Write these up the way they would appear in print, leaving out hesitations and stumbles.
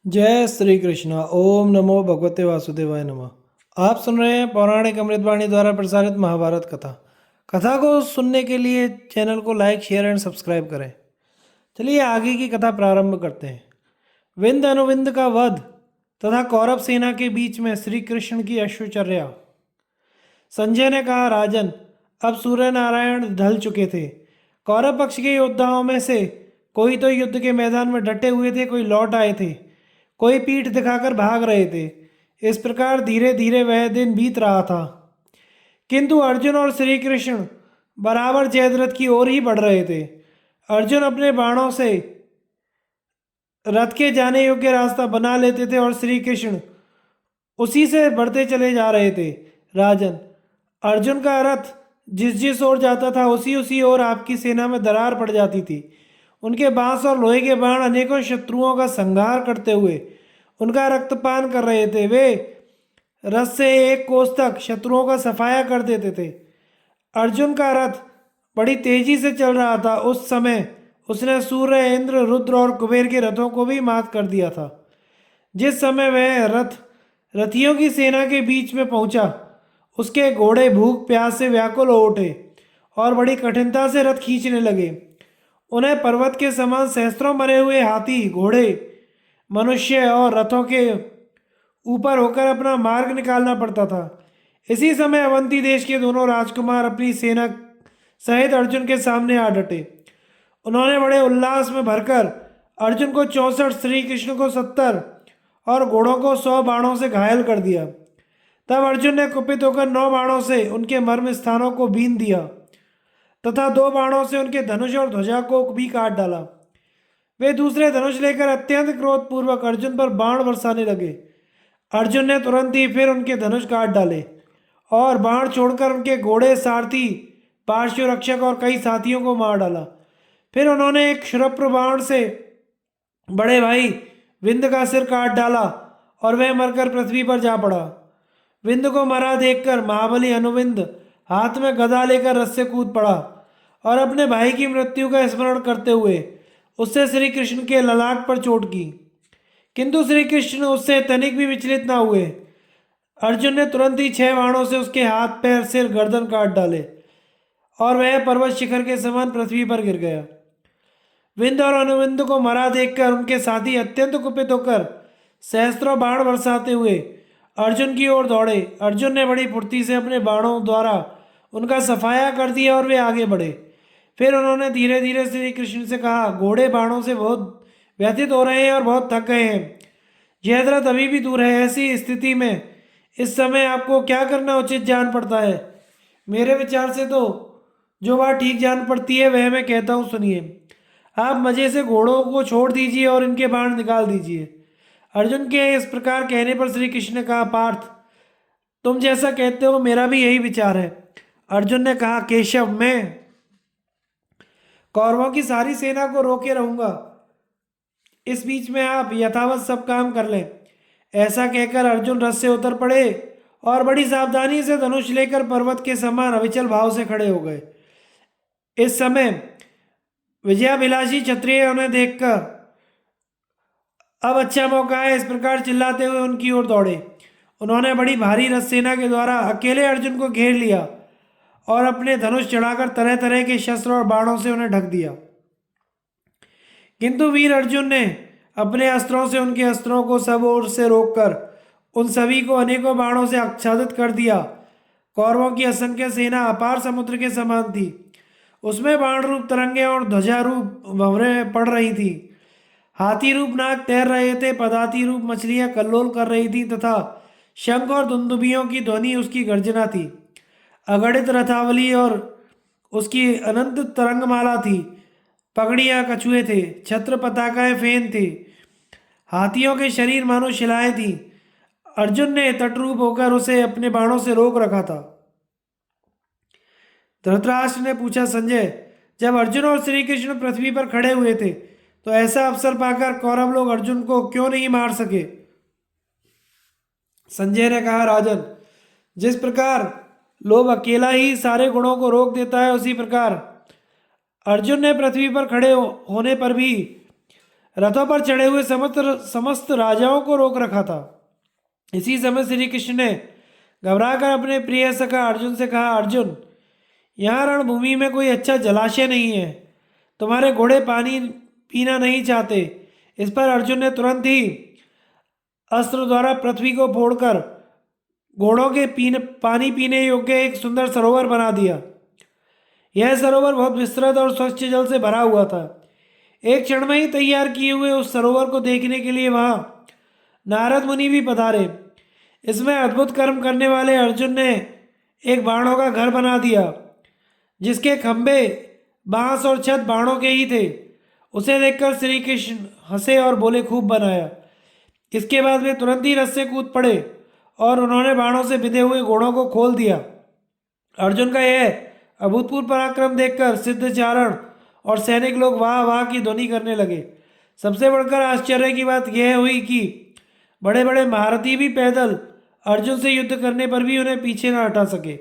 जय श्री कृष्णा। ओम नमो भगवते वासुदेवाय नमः। आप सुन रहे हैं पौराणिक अमृतवाणी द्वारा प्रसारित महाभारत कथा। कथा को सुनने के लिए चैनल को लाइक शेयर एंड सब्सक्राइब करें। चलिए आगे की कथा प्रारंभ करते हैं। विंद अनुविंद का वध तथा कौरव सेना के बीच में श्री कृष्ण की अश्वचर्या। संजय ने कहा, राजन, अब सूर्य नारायण ढल चुके थे। कौरव पक्ष के योद्धाओं में से कोई तो युद्ध के मैदान में डटे हुए थे, कोई लौट आए थे, कोई पीठ दिखाकर भाग रहे थे। इस प्रकार धीरे धीरे वह दिन बीत रहा था, किंतु अर्जुन और श्री कृष्ण बराबर जयद्रथ की ओर ही बढ़ रहे थे। अर्जुन अपने बाणों से रथ के जाने योग्य रास्ता बना लेते थे और श्री कृष्ण उसी से बढ़ते चले जा रहे थे। राजन, अर्जुन का रथ जिस जिस ओर जाता था उसी उसी ओर आपकी सेना में दरार पड़ जाती थी। उनके बांस और लोहे के बाण अनेकों शत्रुओं का संहार करते हुए उनका रक्तपान कर रहे थे। वे रथ से एक कोस तक शत्रुओं का सफाया कर देते थे। अर्जुन का रथ बड़ी तेजी से चल रहा था। उस समय उसने सूर्य, इंद्र, रुद्र और कुबेर के रथों को भी मात कर दिया था। जिस समय वह रथ रथियों की सेना के बीच में पहुंचा, उसके घोड़े भूख प्यास से व्याकुल हो उठे और बड़ी कठिनता से रथ खींचने लगे। उन्हें पर्वत के समान सहस्त्रों मरे हुए हाथी, घोड़े, मनुष्य और रथों के ऊपर होकर अपना मार्ग निकालना पड़ता था। इसी समय अवंती देश के दोनों राजकुमार अपनी सेना सहित अर्जुन के सामने आ डटे। उन्होंने बड़े उल्लास में भरकर अर्जुन को 64, श्री कृष्ण को 70 और घोड़ों को 100 बाणों से घायल कर दिया। तब अर्जुन ने कुपित होकर 9 बाणों से उनके मर्म स्थानों को बीन दिया तथा 2 बाणों से उनके धनुष और ध्वजा को भी काट डाला। वे दूसरे धनुष लेकर अत्यंत क्रोधपूर्वक अर्जुन पर बाण बरसाने लगे। अर्जुन ने तुरंत ही फिर उनके धनुष काट डाले और बाण छोड़कर उनके घोड़े, सारथी, पार्श्व रक्षक और कई साथियों को मार डाला। फिर उन्होंने एक क्षुरप्र बाण से बड़े भाई विंद का सिर काट डाला और वह मरकर पृथ्वी पर जा पड़ा। विंद को मरा देखकर महाबली अनुविंद हाथ में गदा लेकर रथ से कूद पड़ा और अपने भाई की मृत्यु का स्मरण करते हुए उससे श्री कृष्ण के ललाट पर चोट की, किंतु श्री कृष्ण उससे तनिक भी विचलित न हुए। अर्जुन ने तुरंत ही 6 बाणों से उसके हाथ, पैर, सिर, गर्दन काट डाले और वह पर्वत शिखर के समान पृथ्वी पर गिर गया। विंद और अनुविंद को मरा देखकर उनके साथी अत्यंत कुपित होकर सहस्त्रों बाण बरसाते हुए अर्जुन की ओर दौड़े। अर्जुन ने बड़ी फुर्ती से अपने बाणों द्वारा उनका सफाया कर दिया और वे आगे बढ़े। फिर उन्होंने धीरे धीरे श्री कृष्ण से कहा, घोड़े बाणों से बहुत व्यथित हो रहे हैं और बहुत थक गए हैं। जयद्रथ अभी भी दूर है। ऐसी स्थिति में इस समय आपको क्या करना उचित जान पड़ता है? मेरे विचार से तो जो बात ठीक जान पड़ती है वह मैं कहता हूँ, सुनिए। आप मजे से घोड़ों को छोड़ दीजिए और इनके बाण निकाल दीजिए। अर्जुन के इस प्रकार कहने पर श्री कृष्ण ने कहा, पार्थ, तुम जैसा कहते हो मेरा भी यही विचार है। अर्जुन ने कहा, केशव, मैं कौरवों की सारी सेना को रोके रहूंगा। इस बीच में आप यथावत सब काम कर लें। ऐसा कहकर अर्जुन रथ से उतर पड़े और बड़ी सावधानी से धनुष लेकर पर्वत के समान अविचल भाव से खड़े हो गए। इस समय विजयाभिलाषी क्षत्रिय उन्हें देखकर अब अच्छा मौका है इस प्रकार चिल्लाते हुए उनकी ओर दौड़े। उन्होंने बड़ी भारी रथ सेना के द्वारा अकेले अर्जुन को घेर लिया और अपने धनुष चढ़ाकर तरह तरह के शस्त्र और बाणों से उन्हें ढक दिया। किंतु वीर अर्जुन ने अपने अस्त्रों से उनके अस्त्रों को सब ओर से रोककर उन सभी को अनेकों बाणों से आच्छादित कर दिया। कौरवों की असंख्य सेना अपार समुद्र के समान थी। उसमें बाण रूप तरंगे और ध्वजा रूप भंवरें पड़ रही थी। हाथी रूप नाग तैर रहे थे। पदाती रूप मछलियां कल्लोल कर रही थीं तथा शंख और दुंदुभियों की ध्वनि उसकी गर्जना थी। अगणित रथावली और उसकी अनंत तरंगमाला थी। पगड़ियां कछुए थे, छत्र पताकाएं फेन थे। हाथियों के शरीर मानो शिलाएं थीं। अर्जुन ने तटरूप होकर उसे अपने बाणों से रोक रखा था। धृतराष्ट्र ने पूछा, संजय, जब अर्जुन और श्री कृष्ण पृथ्वी पर खड़े हुए थे तो ऐसा अवसर पाकर कौरव लोग अर्जुन को क्यों नहीं मार सके? संजय ने कहा, राजन, जिस प्रकार लोभ अकेला ही सारे गुणों को रोक देता है, उसी प्रकार अर्जुन ने पृथ्वी पर खड़े होने पर भी रथों पर चढ़े हुए समस्त राजाओं को रोक रखा था। इसी समय श्री कृष्ण ने घबराकर अपने प्रिय सखा अर्जुन से कहा, अर्जुन, यहाँ रणभूमि में कोई अच्छा जलाशय नहीं है, तुम्हारे घोड़े पानी पीना नहीं चाहते। इस पर अर्जुन ने तुरंत ही अस्त्र द्वारा पृथ्वी को फोड़कर घोड़ों के पानी पीने योग्य एक सुंदर सरोवर बना दिया। यह सरोवर बहुत विस्तृत और स्वच्छ जल से भरा हुआ था। एक क्षण में ही तैयार किए हुए उस सरोवर को देखने के लिए वहां नारद मुनि भी पधारे। इसमें अद्भुत कर्म करने वाले अर्जुन ने एक बाणों का घर बना दिया, जिसके खंभे बांस और छत बाणों के ही थे। उसे देखकर श्री कृष्ण हंसे और बोले, खूब बनाया। इसके बाद वे तुरंत ही रथ से कूद पड़े और उन्होंने बाणों से बिधे हुए घोड़ों को खोल दिया। अर्जुन का यह अभूतपूर्व पराक्रम देखकर सिद्धचारण और सैनिक लोग वाह वाह की ध्वनि करने लगे। सबसे बढ़कर आश्चर्य की बात यह हुई कि बड़े बड़े महारथी भी पैदल अर्जुन से युद्ध करने पर भी उन्हें पीछे न हटा सके।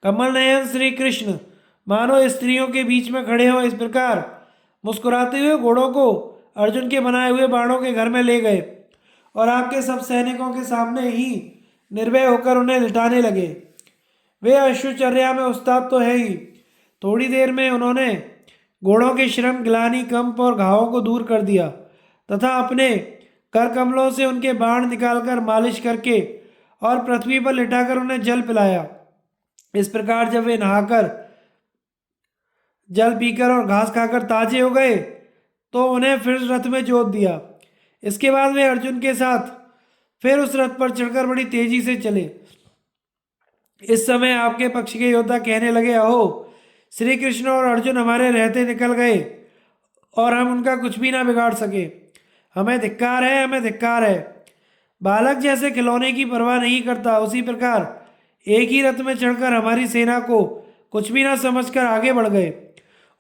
कमल नयन श्री कृष्ण मानो स्त्रियों के बीच में खड़े हों, इस प्रकार मुस्कुराते हुए घोड़ों को अर्जुन के बनाए हुए बाणों के घर में ले गए और आपके सब सैनिकों के सामने ही निर्भय होकर उन्हें लिटाने लगे। वे अश्वचर्या में उस्ताद तो है ही। थोड़ी देर में उन्होंने घोड़ों के श्रम, ग्लानि, कंप और घावों को दूर कर दिया तथा अपने कर कमलों से उनके बाण निकालकर मालिश करके और पृथ्वी पर लिटाकर उन्हें जल पिलाया। इस प्रकार जब वे नहाकर, जल पीकर और घास खाकर ताजे हो गए तो उन्हें फिर रथ में जोत दिया। इसके बाद वे अर्जुन के साथ फिर उस रथ पर चढ़कर बड़ी तेजी से चले। इस समय आपके पक्ष के योद्धा कहने लगे, अहो, श्री कृष्ण और अर्जुन हमारे रहते निकल गए और हम उनका कुछ भी ना बिगाड़ सके। हमें धिक्कार है, हमें धिक्कार है। बालक जैसे खिलौने की परवाह नहीं करता, उसी प्रकार एक ही रथ में चढ़कर हमारी सेना को कुछ भी ना समझकर आगे बढ़ गए।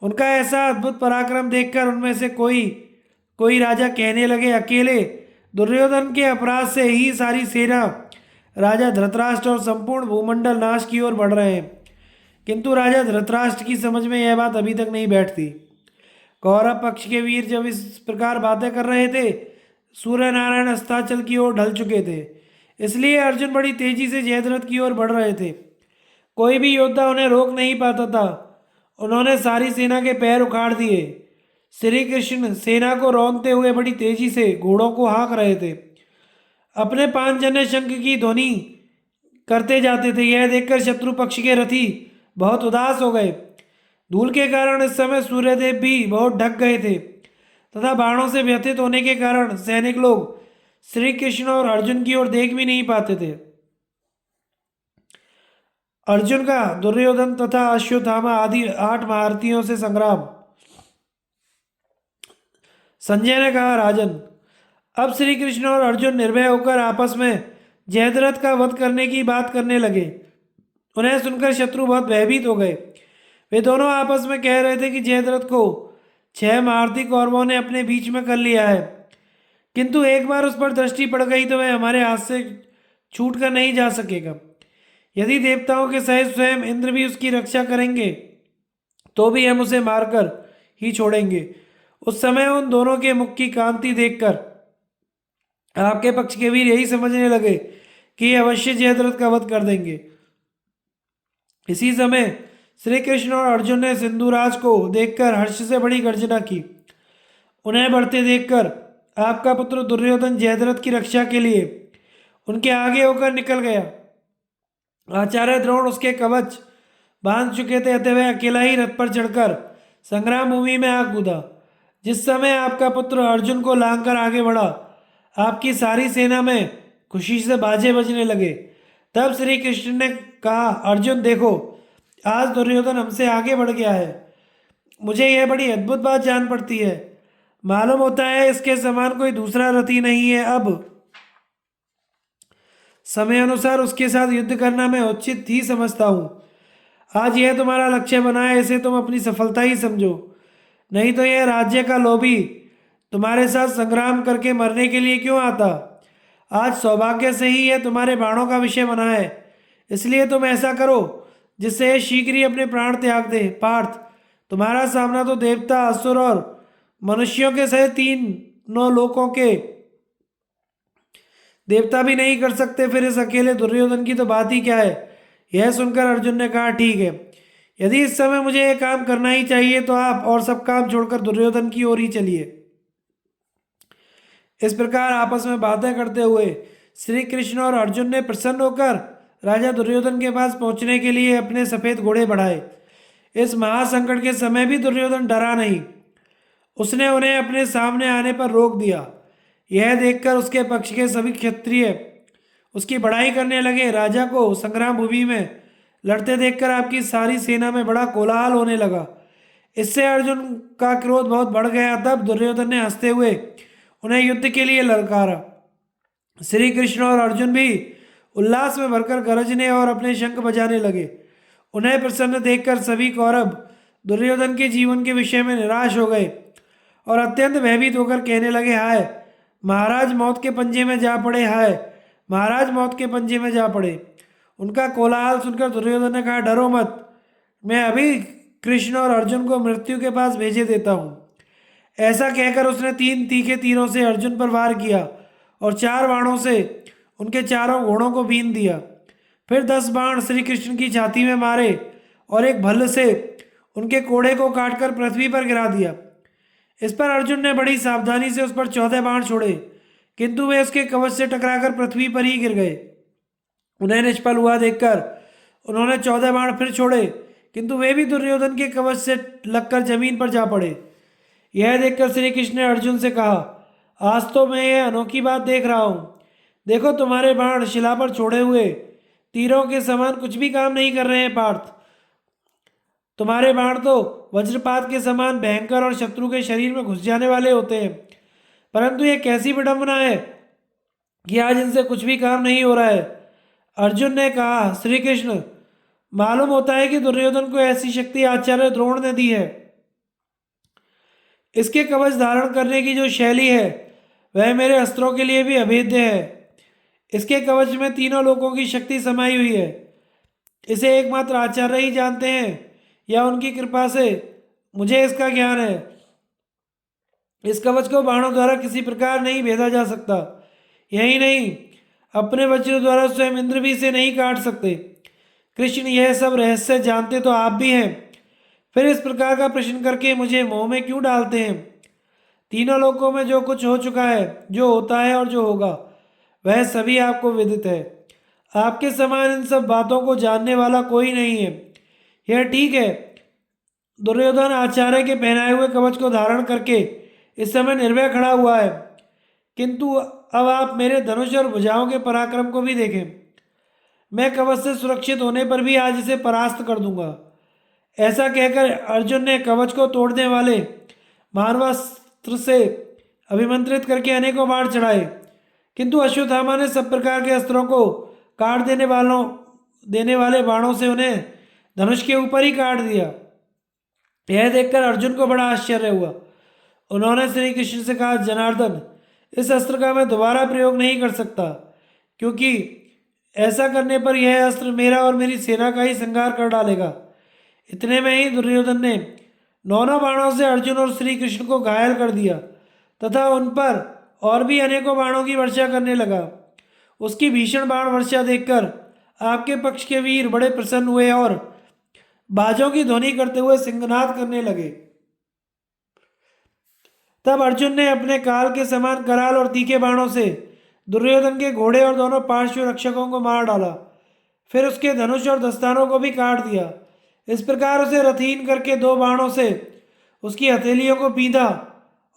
उनका ऐसा अद्भुत पराक्रम देखकर उनमें से कोई राजा कहने लगे, अकेले दुर्योधन के अपराध से ही सारी सेना, राजा धृतराष्ट्र और संपूर्ण भूमंडल नाश की ओर बढ़ रहे हैं। किंतु राजा धृतराष्ट्र की समझ में यह बात अभी तक नहीं बैठती। कौरव पक्ष के वीर जब इस प्रकार बातें कर रहे थे, सूर्य नारायण अस्ताचल की ओर ढल चुके थे। इसलिए अर्जुन बड़ी तेजी से जयद्रथ की ओर बढ़ रहे थे। कोई भी योद्धा उन्हें रोक नहीं पाता था। उन्होंने सारी सेना के पैर उखाड़ दिए। श्री कृष्ण सेना को रौंदते हुए बड़ी तेजी से घोड़ों को हाँक रहे थे। अपने पांचजन्य शंख की ध्वनि करते जाते थे। यह देखकर शत्रु पक्ष के रथी बहुत उदास हो गए। धूल के कारण इस समय सूर्यदेव भी बहुत ढक गए थे तथा बाणों से व्यथित होने के कारण सैनिक लोग श्री कृष्ण और अर्जुन की ओर देख भी नहीं पाते थे। अर्जुन का दुर्योधन तथा अश्वत्थामा आदि 8 महारथियों से संग्राम। संजय ने कहा, राजन, अब श्री कृष्ण और अर्जुन निर्भय होकर आपस में जयद्रथ का वध करने की बात करने लगे। उन्हें सुनकर शत्रु बहुत भयभीत हो गए। वे दोनों आपस में कह रहे थे कि जयद्रथ को 6 महारथी कौरवों ने अपने बीच में कर लिया है, किंतु एक बार उस पर दृष्टि पड़ गई तो वह हमारे हाथ से छूट कर नहीं जा सकेगा। यदि देवताओं के सहित स्वयं इंद्र भी उसकी रक्षा करेंगे तो भी हम उसे मारकर ही छोड़ेंगे। उस समय उन दोनों के मुख की कांति देखकर आपके पक्ष के वीर यही समझने लगे कि अवश्य जयद्रथ का वध कर देंगे। इसी समय श्री कृष्ण और अर्जुन ने सिंधुराज को देखकर हर्ष से बड़ी गर्जना की। उन्हें बढ़ते देखकर आपका पुत्र दुर्योधन जयद्रथ की रक्षा के लिए उनके आगे होकर निकल गया। आचार्य द्रोण उसके कवच बांध चुके थे, अतः वह अकेला ही रथ पर चढ़कर संग्राम भूमि में आ कूदा। जिस समय आपका पुत्र अर्जुन को लांग कर आगे बढ़ा, आपकी सारी सेना में खुशी से बाजे बजने लगे। तब श्री कृष्ण ने कहा, अर्जुन देखो, आज दुर्योधन हमसे आगे बढ़ गया है। मुझे यह बड़ी अद्भुत बात जान पड़ती है। मालूम होता है इसके समान कोई दूसरा रथी नहीं है। अब समय अनुसार उसके साथ युद्ध करना मैं उचित ही समझता हूँ। आज यह तुम्हारा लक्ष्य बना है, इसे तुम अपनी सफलता ही समझो। नहीं तो यह राज्य का लोभी तुम्हारे साथ संग्राम करके मरने के लिए क्यों आता। आज सौभाग्य से ही यह तुम्हारे बाणों का विषय बना है। इसलिए तुम ऐसा करो जिससे यह शीघ्र ही अपने प्राण त्याग दे। पार्थ, तुम्हारा सामना तो देवता, असुर और मनुष्यों के सहित 3 नौ लोकों के देवता भी नहीं कर सकते, फिर इस अकेले दुर्योधन की तो बात ही क्या है। यह सुनकर अर्जुन ने कहा, ठीक है, यदि इस समय मुझे यह काम करना ही चाहिए तो आप और सब काम छोड़कर दुर्योधन की ओर ही चलिए। इस प्रकार आपस में बातें करते हुए श्री कृष्ण और अर्जुन ने प्रसन्न होकर राजा दुर्योधन के पास पहुंचने के लिए अपने सफेद घोड़े बढ़ाए। इस महासंकट के समय भी दुर्योधन डरा नहीं, उसने उन्हें अपने सामने आने पर रोक दिया। यह देखकर उसके पक्ष के सभी क्षत्रिय उसकी बड़ाई करने लगे। राजा को संग्राम भूमि में लड़ते देखकर आपकी सारी सेना में बड़ा कोलाहल होने लगा। इससे अर्जुन का क्रोध बहुत बढ़ गया। तब दुर्योधन ने हंसते हुए उन्हें युद्ध के लिए ललकारा। श्री कृष्ण और अर्जुन भी उल्लास में भरकर गरजने और अपने शंख बजाने लगे। उन्हें प्रसन्न देखकर सभी कौरव दुर्योधन के जीवन के विषय में निराश हो गए और अत्यंत भयभीत होकर कहने लगे, हाय महाराज मौत के पंजे में जा पड़े, हाय महाराज मौत के पंजे में जा पड़े। उनका कोलाहल सुनकर दुर्योधन ने कहा, डरो मत, मैं अभी कृष्ण और अर्जुन को मृत्यु के पास भेजे देता हूँ। ऐसा कहकर उसने 3 तीखे तीरों से अर्जुन पर वार किया और 4 बाणों से उनके चारों घोड़ों को बीन दिया। फिर 10 बाण श्री कृष्ण की छाती में मारे और एक भल्ल से उनके कोड़े को काटकर पृथ्वी पर गिरा दिया। इस पर अर्जुन ने बड़ी सावधानी से उस पर 14 बाण छोड़े, किंतु वे उसके कवच से टकराकर पृथ्वी पर ही गिर गए। उन्हें निष्फल हुआ देखकर उन्होंने 14 बाण फिर छोड़े, किंतु वे भी दुर्योधन के कवच से लगकर जमीन पर जा पड़े। यह देखकर श्री कृष्ण ने अर्जुन से कहा, आज तो मैं यह अनोखी बात देख रहा हूँ। देखो, तुम्हारे बाण शिला पर छोड़े हुए तीरों के समान कुछ भी काम नहीं कर रहे हैं पार्थ। तुम्हारे बाण तो वज्रपात के समान भयंकर और शत्रु के शरीर में घुस जाने वाले होते हैं। परंतु यह कैसी विडंबना है कि आज इनसे कुछ भी काम नहीं हो रहा है। अर्जुन ने कहा, श्री कृष्ण, मालूम होता है कि दुर्योधन को ऐसी शक्ति आचार्य द्रोण ने दी है। इसके कवच धारण करने की जो शैली है वह मेरे अस्त्रों के लिए भी अभेद्य है। इसके कवच में तीनों लोकों की शक्ति समाई हुई है। इसे एकमात्र आचार्य ही जानते हैं या उनकी कृपा से मुझे इसका ज्ञान है। इस कवच को बाणों द्वारा किसी प्रकार नहीं भेदा जा सकता। यही नहीं, अपने वज्र द्वारा स्वयं इंद्र भी इसे नहीं काट सकते। कृष्ण, यह सब रहस्य जानते तो आप भी हैं, फिर इस प्रकार का प्रश्न करके मुझे मोह में क्यों डालते हैं। तीनों लोकों में जो कुछ हो चुका है, जो होता है और जो होगा, वह सभी आपको विदित है। आपके समान इन सब बातों को जानने वाला कोई नहीं है। यह ठीक है, दुर्योधन आचार्य के पहनाए हुए कवच को धारण करके इस समय निर्भय खड़ा हुआ है, किंतु अब आप मेरे धनुष और भुजाओं के पराक्रम को भी देखें। मैं कवच से सुरक्षित होने पर भी आज इसे परास्त कर दूंगा। ऐसा कहकर अर्जुन ने कवच को तोड़ने वाले मानवास्त्र से अभिमंत्रित करके अनेकों बाण चढ़ाए, किंतु अश्वत्थामा ने सब प्रकार के अस्त्रों को काट देने वाले बाणों से उन्हें धनुष के ऊपर ही काट दिया। यह देखकर अर्जुन को बड़ा आश्चर्य हुआ। उन्होंने श्री कृष्ण से कहा, जनार्दन, इस अस्त्र का मैं दोबारा प्रयोग नहीं कर सकता, क्योंकि ऐसा करने पर यह अस्त्र मेरा और मेरी सेना का ही संहार कर डालेगा। इतने में ही दुर्योधन ने 9 बाणों से अर्जुन और श्री कृष्ण को घायल कर दिया तथा उन पर और भी अनेकों बाणों की वर्षा करने लगा। उसकी भीषण बाण वर्षा देखकर आपके पक्ष के वीर बड़े प्रसन्न हुए और बाजों की ध्वनि करते हुए सिंहनाद करने लगे। तब अर्जुन ने अपने काल के समान कराल और तीखे बाणों से दुर्योधन के घोड़े और दोनों पार्श्व रक्षकों को मार डाला। फिर उसके धनुष और दस्तानों को भी काट दिया। इस प्रकार उसे रथहीन करके 2 बाणों से उसकी हथेलियों को पींधा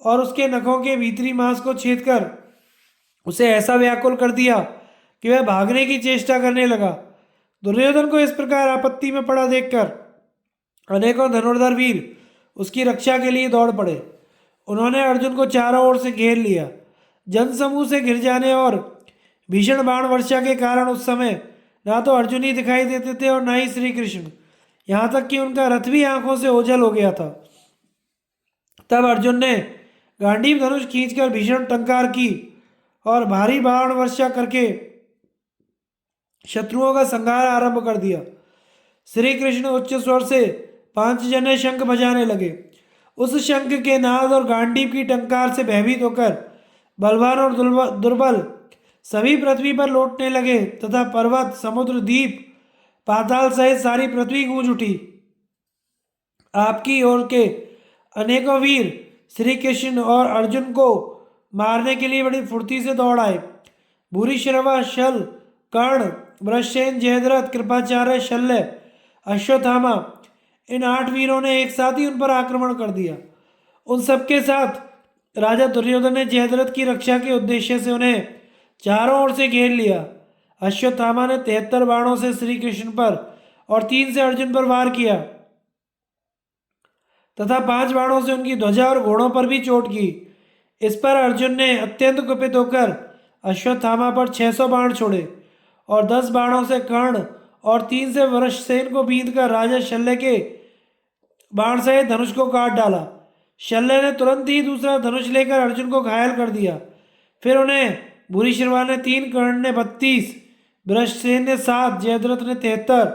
और उसके नखों के भीतरी मांस को छेद कर उसे ऐसा व्याकुल कर दिया कि वह भागने की चेष्टा करने लगा। दुर्योधन को इस प्रकार आपत्ति में पड़ा देखकर अनेकों धनुर्धर वीर उसकी रक्षा के लिए दौड़ पड़े। उन्होंने अर्जुन को चारों ओर से घेर लिया। जनसमूह से घिर जाने और भीषण बाण वर्षा के कारण उस समय ना तो अर्जुन ही दिखाई देते थे और ना ही श्री कृष्ण, यहाँ तक कि उनका रथ भी आंखों से ओझल हो गया था। तब अर्जुन ने गांडीव धनुष खींचकर भीषण टंकार की और भारी बाण वर्षा करके शत्रुओं का संहार आरंभ कर दिया। श्री कृष्ण उच्च स्वर से 5 जने शंख बजाने लगे उस शंख के नाद और गांडीव की टंकार से भयभीत होकर बलवान और दुर्बल सभी पृथ्वी पर लौटने लगे तथा पर्वत, समुद्र, द्वीप, पाताल सहित सारी पृथ्वी गूंज उठी। आपकी ओर के अनेकों वीर श्री कृष्ण और अर्जुन को मारने के लिए बड़ी फुर्ती से दौड़ आए। भूरिश्रवा, शल, कर्ण, वृषसेन, जयद्रथ, कृपाचार्य, शल्य, अश्वत्थामा, इन 8 वीरों ने एक साथ ही उन पर आक्रमण कर दिया। उन सबके साथ राजा दुर्योधन ने जयद्रथ की रक्षा के उद्देश्य से उन्हें चारों ओर से घेर लिया। अश्वत्थामा ने 73 बाणों से श्री कृष्ण पर और 3 से अर्जुन पर वार किया तथा 5 बाणों से उनकी ध्वजा और घोड़ों पर भी चोट की। इस पर अर्जुन ने अत्यंत कुपित होकर अश्वत्थामा पर 600 बाण छोड़े और 10 बाणों से कर्ण और 3 से वृषसेन को बींधकर राजा शल्य के बाण सहित धनुष को काट डाला। शल्य ने तुरंत ही दूसरा धनुष लेकर अर्जुन को घायल कर दिया। फिर उन्हें भूरिश्रवा ने 3, कर्ण ने 32, वृषसेन ने 7, जयद्रथ ने 73,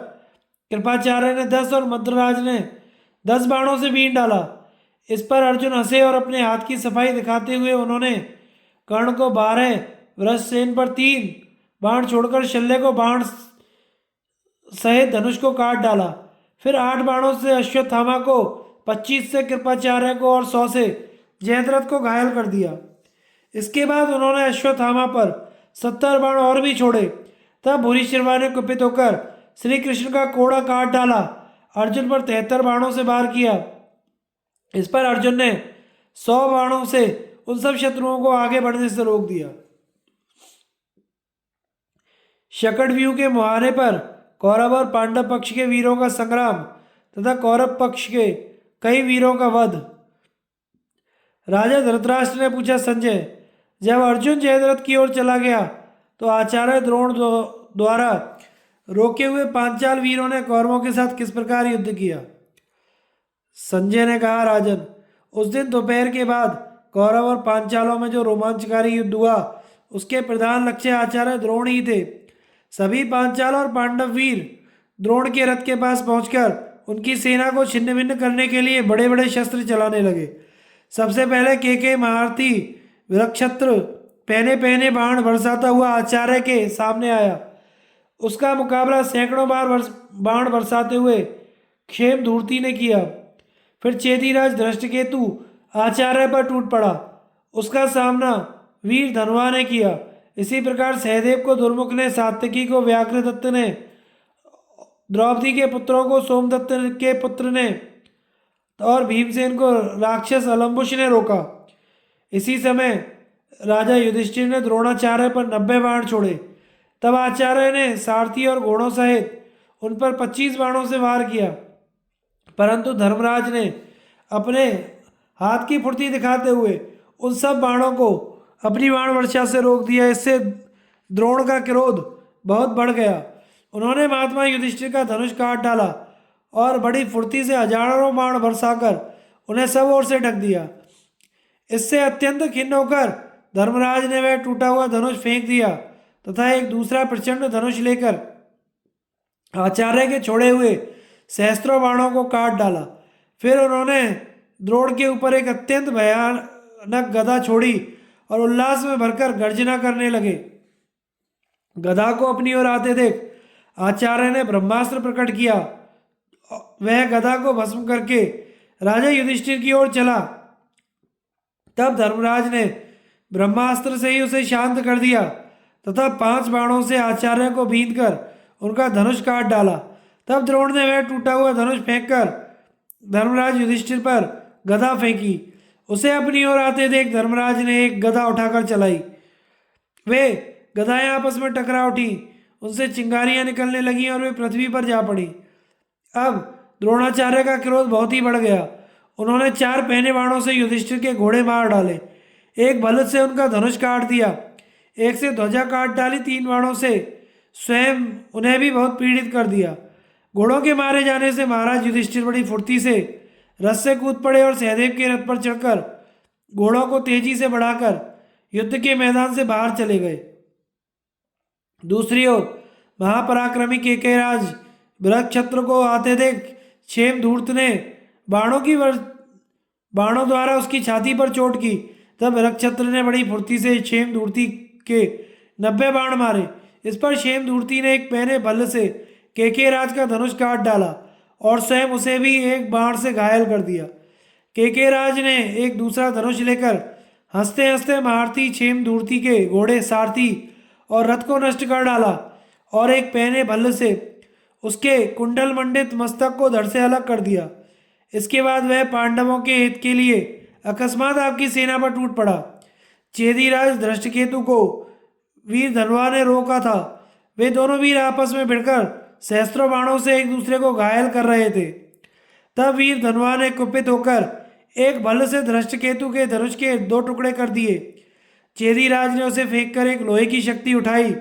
कृपाचार्य ने 10 और मद्रराज ने 10 बाणों से बीन डाला। इस पर अर्जुन हंसे और अपने हाथ की सफाई दिखाते हुए उन्होंने कर्ण को 12, वृषसेन पर 3 बाण छोड़कर शल्य को बाण सहित धनुष को काट डाला। फिर 8 बाणों से अश्वत्थामा को, 25 से कृपाचार्य को और 100 से जयद्रथ को घायल कर दिया। इसके बाद उन्होंने अश्वत्थामा पर 70 बाण और भी छोड़े। तब भूरिश्रवा ने कुपित होकर श्री कृष्ण का कोड़ा काट डाला, अर्जुन पर 73 बाणों से वार किया। इस पर अर्जुन ने 100 बाणों से उन सब शत्रुओं को आगे बढ़ने से रोक दिया। शकटव्यूह के मुहाने पर कौरव और पांडव पक्ष के वीरों का संग्राम तथा कौरव पक्ष के कई वीरों का वध। राजा धृतराष्ट्र ने पूछा, संजय, जब अर्जुन जयद्रथ की ओर चला गया तो आचार्य द्रोण द्वारा रोके हुए पांचाल वीरों ने कौरवों के साथ किस प्रकार युद्ध किया? संजय ने कहा, राजन, उस दिन दोपहर के बाद कौरव और पांचालों में जो रोमांचकारी युद्ध हुआ उसके प्रधान लक्ष्य आचार्य द्रोण ही थे। सभी पांचाल और पांडव वीर द्रोण के रथ के पास पहुंचकर उनकी सेना को छिन्न भिन्न करने के लिए बड़े बड़े शस्त्र चलाने लगे। सबसे पहले केके महारथी विरक्षत्र पहने पहने बाण बरसाता हुआ आचार्य के सामने आया। उसका मुकाबला सैकड़ों बार बाण बरसाते हुए क्षेम धूर्ति ने किया। फिर चेदीराज धृष्टकेतु आचार्य पर टूट पड़ा, उसका सामना वीर धनवा ने किया। इसी प्रकार सहदेव को दुर्मुख ने, सात्यकी को व्याघ्रदत्त ने, द्रौपदी के पुत्रों को सोमदत्त के पुत्र ने और भीमसेन को राक्षस अलम्बुश ने रोका। इसी समय राजा युधिष्ठिर ने द्रोणाचार्य पर 90 बाण छोड़े। तब आचार्य ने सारथी और घोड़ों सहित उन पर 25 बाणों से वार किया, परंतु धर्मराज ने अपने हाथ की फुर्ती दिखाते हुए उन सब बाणों को अपनी बाण वर्षा से रोक दिया। इससे द्रोण का क्रोध बहुत बढ़ गया। उन्होंने महात्मा युधिष्ठिर का धनुष काट डाला और बड़ी फुर्ती से हजारों बाण बरसाकर उन्हें सब ओर से ढक दिया। इससे अत्यंत खिन्न होकर धर्मराज ने वह टूटा हुआ धनुष फेंक दिया तथा एक दूसरा प्रचंड धनुष लेकर आचार्य के छोड़े हुए सहस्त्रों बाणों को काट डाला। फिर उन्होंने द्रोण के ऊपर एक अत्यंत भयानक गदा छोड़ी और उल्लास में भरकर गर्जना करने लगे। गदा को अपनी ओर आते देख आचार्य ने ब्रह्मास्त्र प्रकट किया। वह गदा को भस्म करके राजा युधिष्ठिर की ओर चला। तब धर्मराज ने ब्रह्मास्त्र से ही उसे शांत कर दिया तथा 5 बाणों से आचार्य को बींधकर उनका धनुष काट डाला। तब द्रोण ने वह टूटा हुआ धनुष फेंककर धर्मराज युधिष्ठिर पर गदा फेंकी। उसे अपनी ओर आते देख धर्मराज ने एक गदा उठाकर चलाई। वे गदाएं आपस में टकरा उठी, उनसे चिंगारियां निकलने लगीं और वे पृथ्वी पर जा पड़ी। अब द्रोणाचार्य का क्रोध बहुत ही बढ़ गया। उन्होंने 4 पहने बाणों से युधिष्ठिर के घोड़े मार डाले, एक भलत से उनका धनुष काट दिया, एक से ध्वजा काट डाली, 3 बाणों से स्वयं उन्हें भी बहुत पीड़ित कर दिया। घोड़ों के मारे जाने से महाराज युधिष्ठिर बड़ी फुर्ती से रथ से कूद पड़े और सहदेव के रथ पर चढ़कर घोड़ों को तेजी से बढ़ाकर युद्ध के मैदान से बाहर चले गए। दूसरी ओर महापराक्रमी केकेराज वृक्षत्र को आते देख क्षेम धूर्त ने बाणों की बाणों द्वारा उसकी छाती पर चोट की। तब रक्षत्र ने बड़ी फुर्ती से क्षेमधूर्ति के 90 बाण मारे। इस पर क्षेमधूर्ति ने एक पहने बल से केके राज का धनुष काट डाला और स्वयं उसे भी एक बाण से घायल कर दिया। केके राज ने एक दूसरा धनुष लेकर हंसते हंसते महारथी क्षेमधूर्ति के घोड़े, सारथी और रथ को नष्ट कर डाला और एक पहने भल्ल से उसके कुंडल मंडित मस्तक को धड़ से अलग कर दिया। इसके बाद वह पांडवों के हित के लिए अकस्मात आपकी सेना पर टूट पड़ा। चेदीराज धृष्टकेतु को वीर धनवा ने रोका था। वे दोनों वीर आपस में भिड़कर सहस्त्रों बाणों से एक दूसरे को घायल कर रहे थे। तब वीर धनवा ने कुपित होकर एक भल्ल से धृष्टकेतु के धनुष के 2 टुकड़े कर दिए। चेदीराज ने उसे फेंककर एक लोहे की शक्ति उठाई,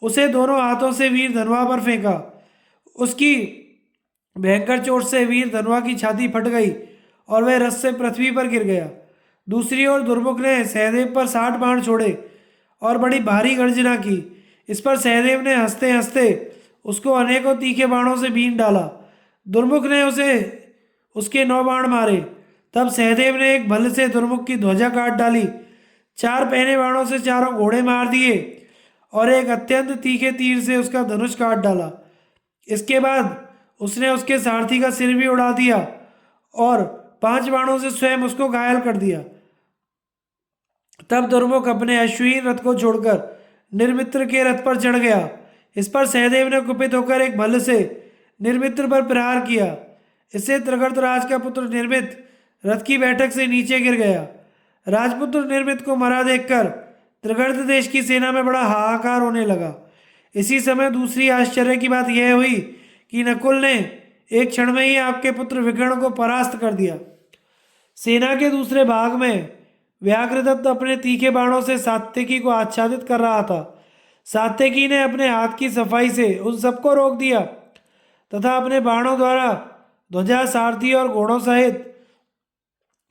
उसे दोनों हाथों से वीर धनवा पर फेंका। उसकी भयंकर चोट से वीर धनवा की छाती फट गई और वह रस से पृथ्वी पर गिर गया। दूसरी ओर दुर्मुख ने सहदेव पर 60 बाण छोड़े और बड़ी भारी गर्जना की। इस पर सहदेव ने हंसते हंसते उसको अनेकों तीखे बाणों से बीन डाला। दुर्मुख ने उसे उसके 9 बाण मारे। तब सहदेव ने एक भल्ल से दुर्मुख की ध्वजा काट डाली, 4 पहने बाणों से चारों घोड़े मार दिए और एक अत्यंत तीखे तीर से उसका धनुष काट डाला। इसके बाद उसने उसके सारथी का सिर भी उड़ा दिया और 5 बाणों से स्वयं उसको घायल कर दिया। तब दुर्मुख अपने अश्विन रथ को छोड़कर निर्मित्र के रथ पर चढ़ गया। इस पर सहदेव ने कुपित होकर एक भल्ल से निर्मित्र पर प्रहार किया। इससे त्रिगर्त राज का पुत्र निर्मित रथ की बैठक से नीचे गिर गया। राजपुत्र निर्मित को मरा देखकर त्रिगर्त देश की सेना में बड़ा हाहाकार होने लगा। इसी समय दूसरी आश्चर्य की बात यह हुई कि नकुल ने एक क्षण में ही आपके पुत्र विकर्ण को परास्त कर दिया। सेना के दूसरे भाग में व्याघ्रदत्त अपने तीखे बाणों से सात्यकी को आच्छादित कर रहा था। सात्यकी ने अपने हाथ की सफाई से उन सबको रोक दिया तथा अपने बाणों द्वारा ध्वजा, सारथी और घोड़ों सहित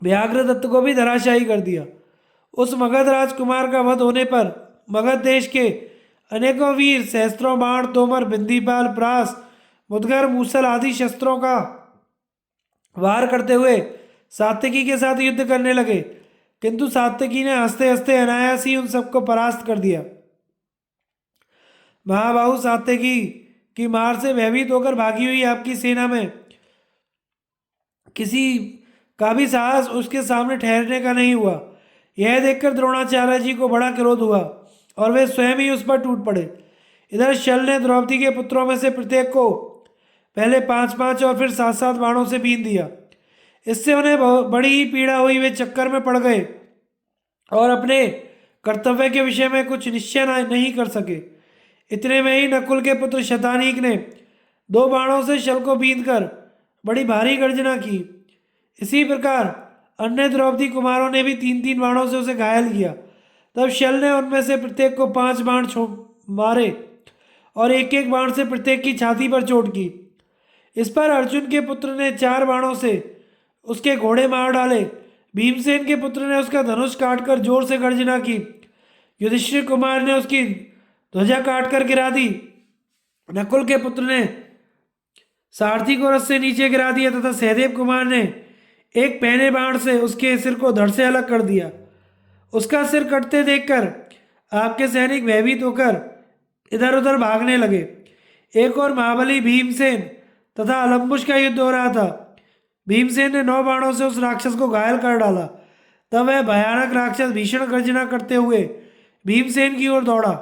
व्याघ्रदत्त को भी धराशायी कर दिया। उस मगध राजकुमार का वध होने पर मगध देश के अनेकों वीर सहस्त्रों बाण, तोमर, बिंदीपाल, प्रास, मुदगर, मूसल आदि शस्त्रों का वार करते हुए सात्यकी के साथ युद्ध करने लगे, किंतु सात्यकी ने हंसते हंसते अनायास ही उन सबको परास्त कर दिया। महाबाहु सात्यकी की मार से भयभीत होकर भागी हुई आपकी सेना में किसी का भी साहस उसके सामने ठहरने का नहीं हुआ। यह देखकर द्रोणाचार्य जी को बड़ा क्रोध हुआ और वे स्वयं ही उस पर टूट पड़े। इधर शल ने द्रौपदी के पुत्रों में से प्रत्येक को पहले 5-5 और फिर 7-7 बाणों से बीन दिया। इससे उन्हें बड़ी ही पीड़ा हुई। वे चक्कर में पड़ गए और अपने कर्तव्य के विषय में कुछ निश्चय नहीं कर सके। इतने में ही नकुल के पुत्र शतानीक ने 2 बाणों से शल को बींधकर बड़ी भारी गर्जना की। इसी प्रकार अन्य द्रौपदी कुमारों ने भी 3-3 बाणों से उसे घायल किया। तब शल ने उनमें से प्रत्येक को 5 बाण मारे और एक एक बाण से प्रत्येक की छाती पर चोट की। इस पर अर्जुन के पुत्र ने 4 बाणों से उसके घोड़े मार डाले। भीमसेन के पुत्र ने उसका धनुष काटकर जोर से गर्जना की। युधिष्ठिर कुमार ने उसकी ध्वजा काटकर गिरा दी। नकुल के पुत्र ने सारथी को रथ से नीचे गिरा दिया तथा सहदेव कुमार ने एक पहने बाण से उसके सिर को धड़ से अलग कर दिया। उसका सिर कटते देखकर आपके सैनिक भयभीत होकर इधर उधर भागने लगे। एक और महाबली भीमसेन तथा अलम्बुश का युद्ध हो रहा था। भीमसेन ने 9 बाणों से उस राक्षस को घायल कर डाला। तब वह भयानक राक्षस भीषण गर्जना करते हुए भीमसेन की ओर दौड़ा।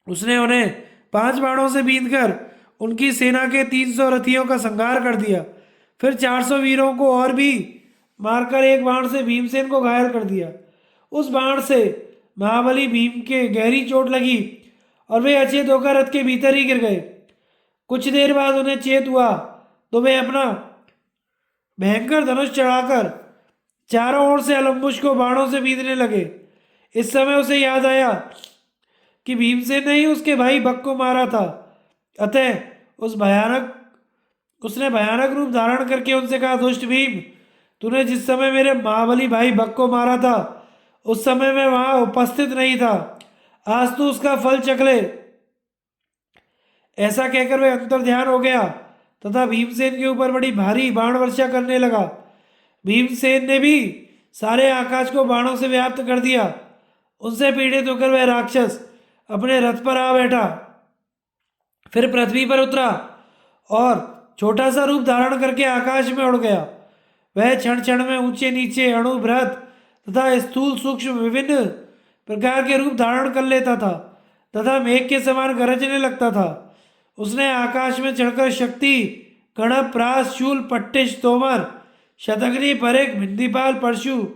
उसने उन्हें 5 बाणों से बींधकर उनकी सेना के 300 रथियों का संहार कर दिया। फिर 400 वीरों को और भी मारकर एक बाण से भीमसेन को घायल कर दिया। उस बाण से महाबली भीम के गहरी चोट लगी और वे अचेत होकर रथ के भीतर ही गिर गए। कुछ देर बाद उन्हें चेत हुआ तो वे अपना भयंकर धनुष चढ़ाकर चारों ओर से अलम्बुश को बाणों से बीधने लगे। इस समय उसे याद आया कि भीमसेन ने ही उसके भाई बक को मारा था। अतः उसने भयानक रूप धारण करके उनसे कहा, दुष्ट भीम, तूने जिस समय मेरे महाबली भाई बक को मारा था उस समय मैं वहां उपस्थित नहीं था। आज तू उसका फल चख ले। ऐसा कहकर वह अंतर ध्यान हो गया तथा भीमसेन के ऊपर बड़ी भारी बाण वर्षा करने लगा। भीमसेन ने भी सारे आकाश को बाणों से व्याप्त कर दिया। उनसे पीड़ित होकर वह राक्षस अपने रथ पर आ बैठा, फिर पृथ्वी पर उतरा और छोटा सा रूप धारण करके आकाश में उड़ गया। वह क्षण क्षण में ऊंचे नीचे अणु बृहद तथा स्थूल सूक्ष्म विभिन्न प्रकार के रूप धारण कर लेता था तथा मेघ के समान गरजने लगता था। उसने आकाश में चढ़कर शक्ति, कणप, प्रास, शूल, पट्टिश, तोमर, शतग्नि, परेख, भिंदीपाल, परशु,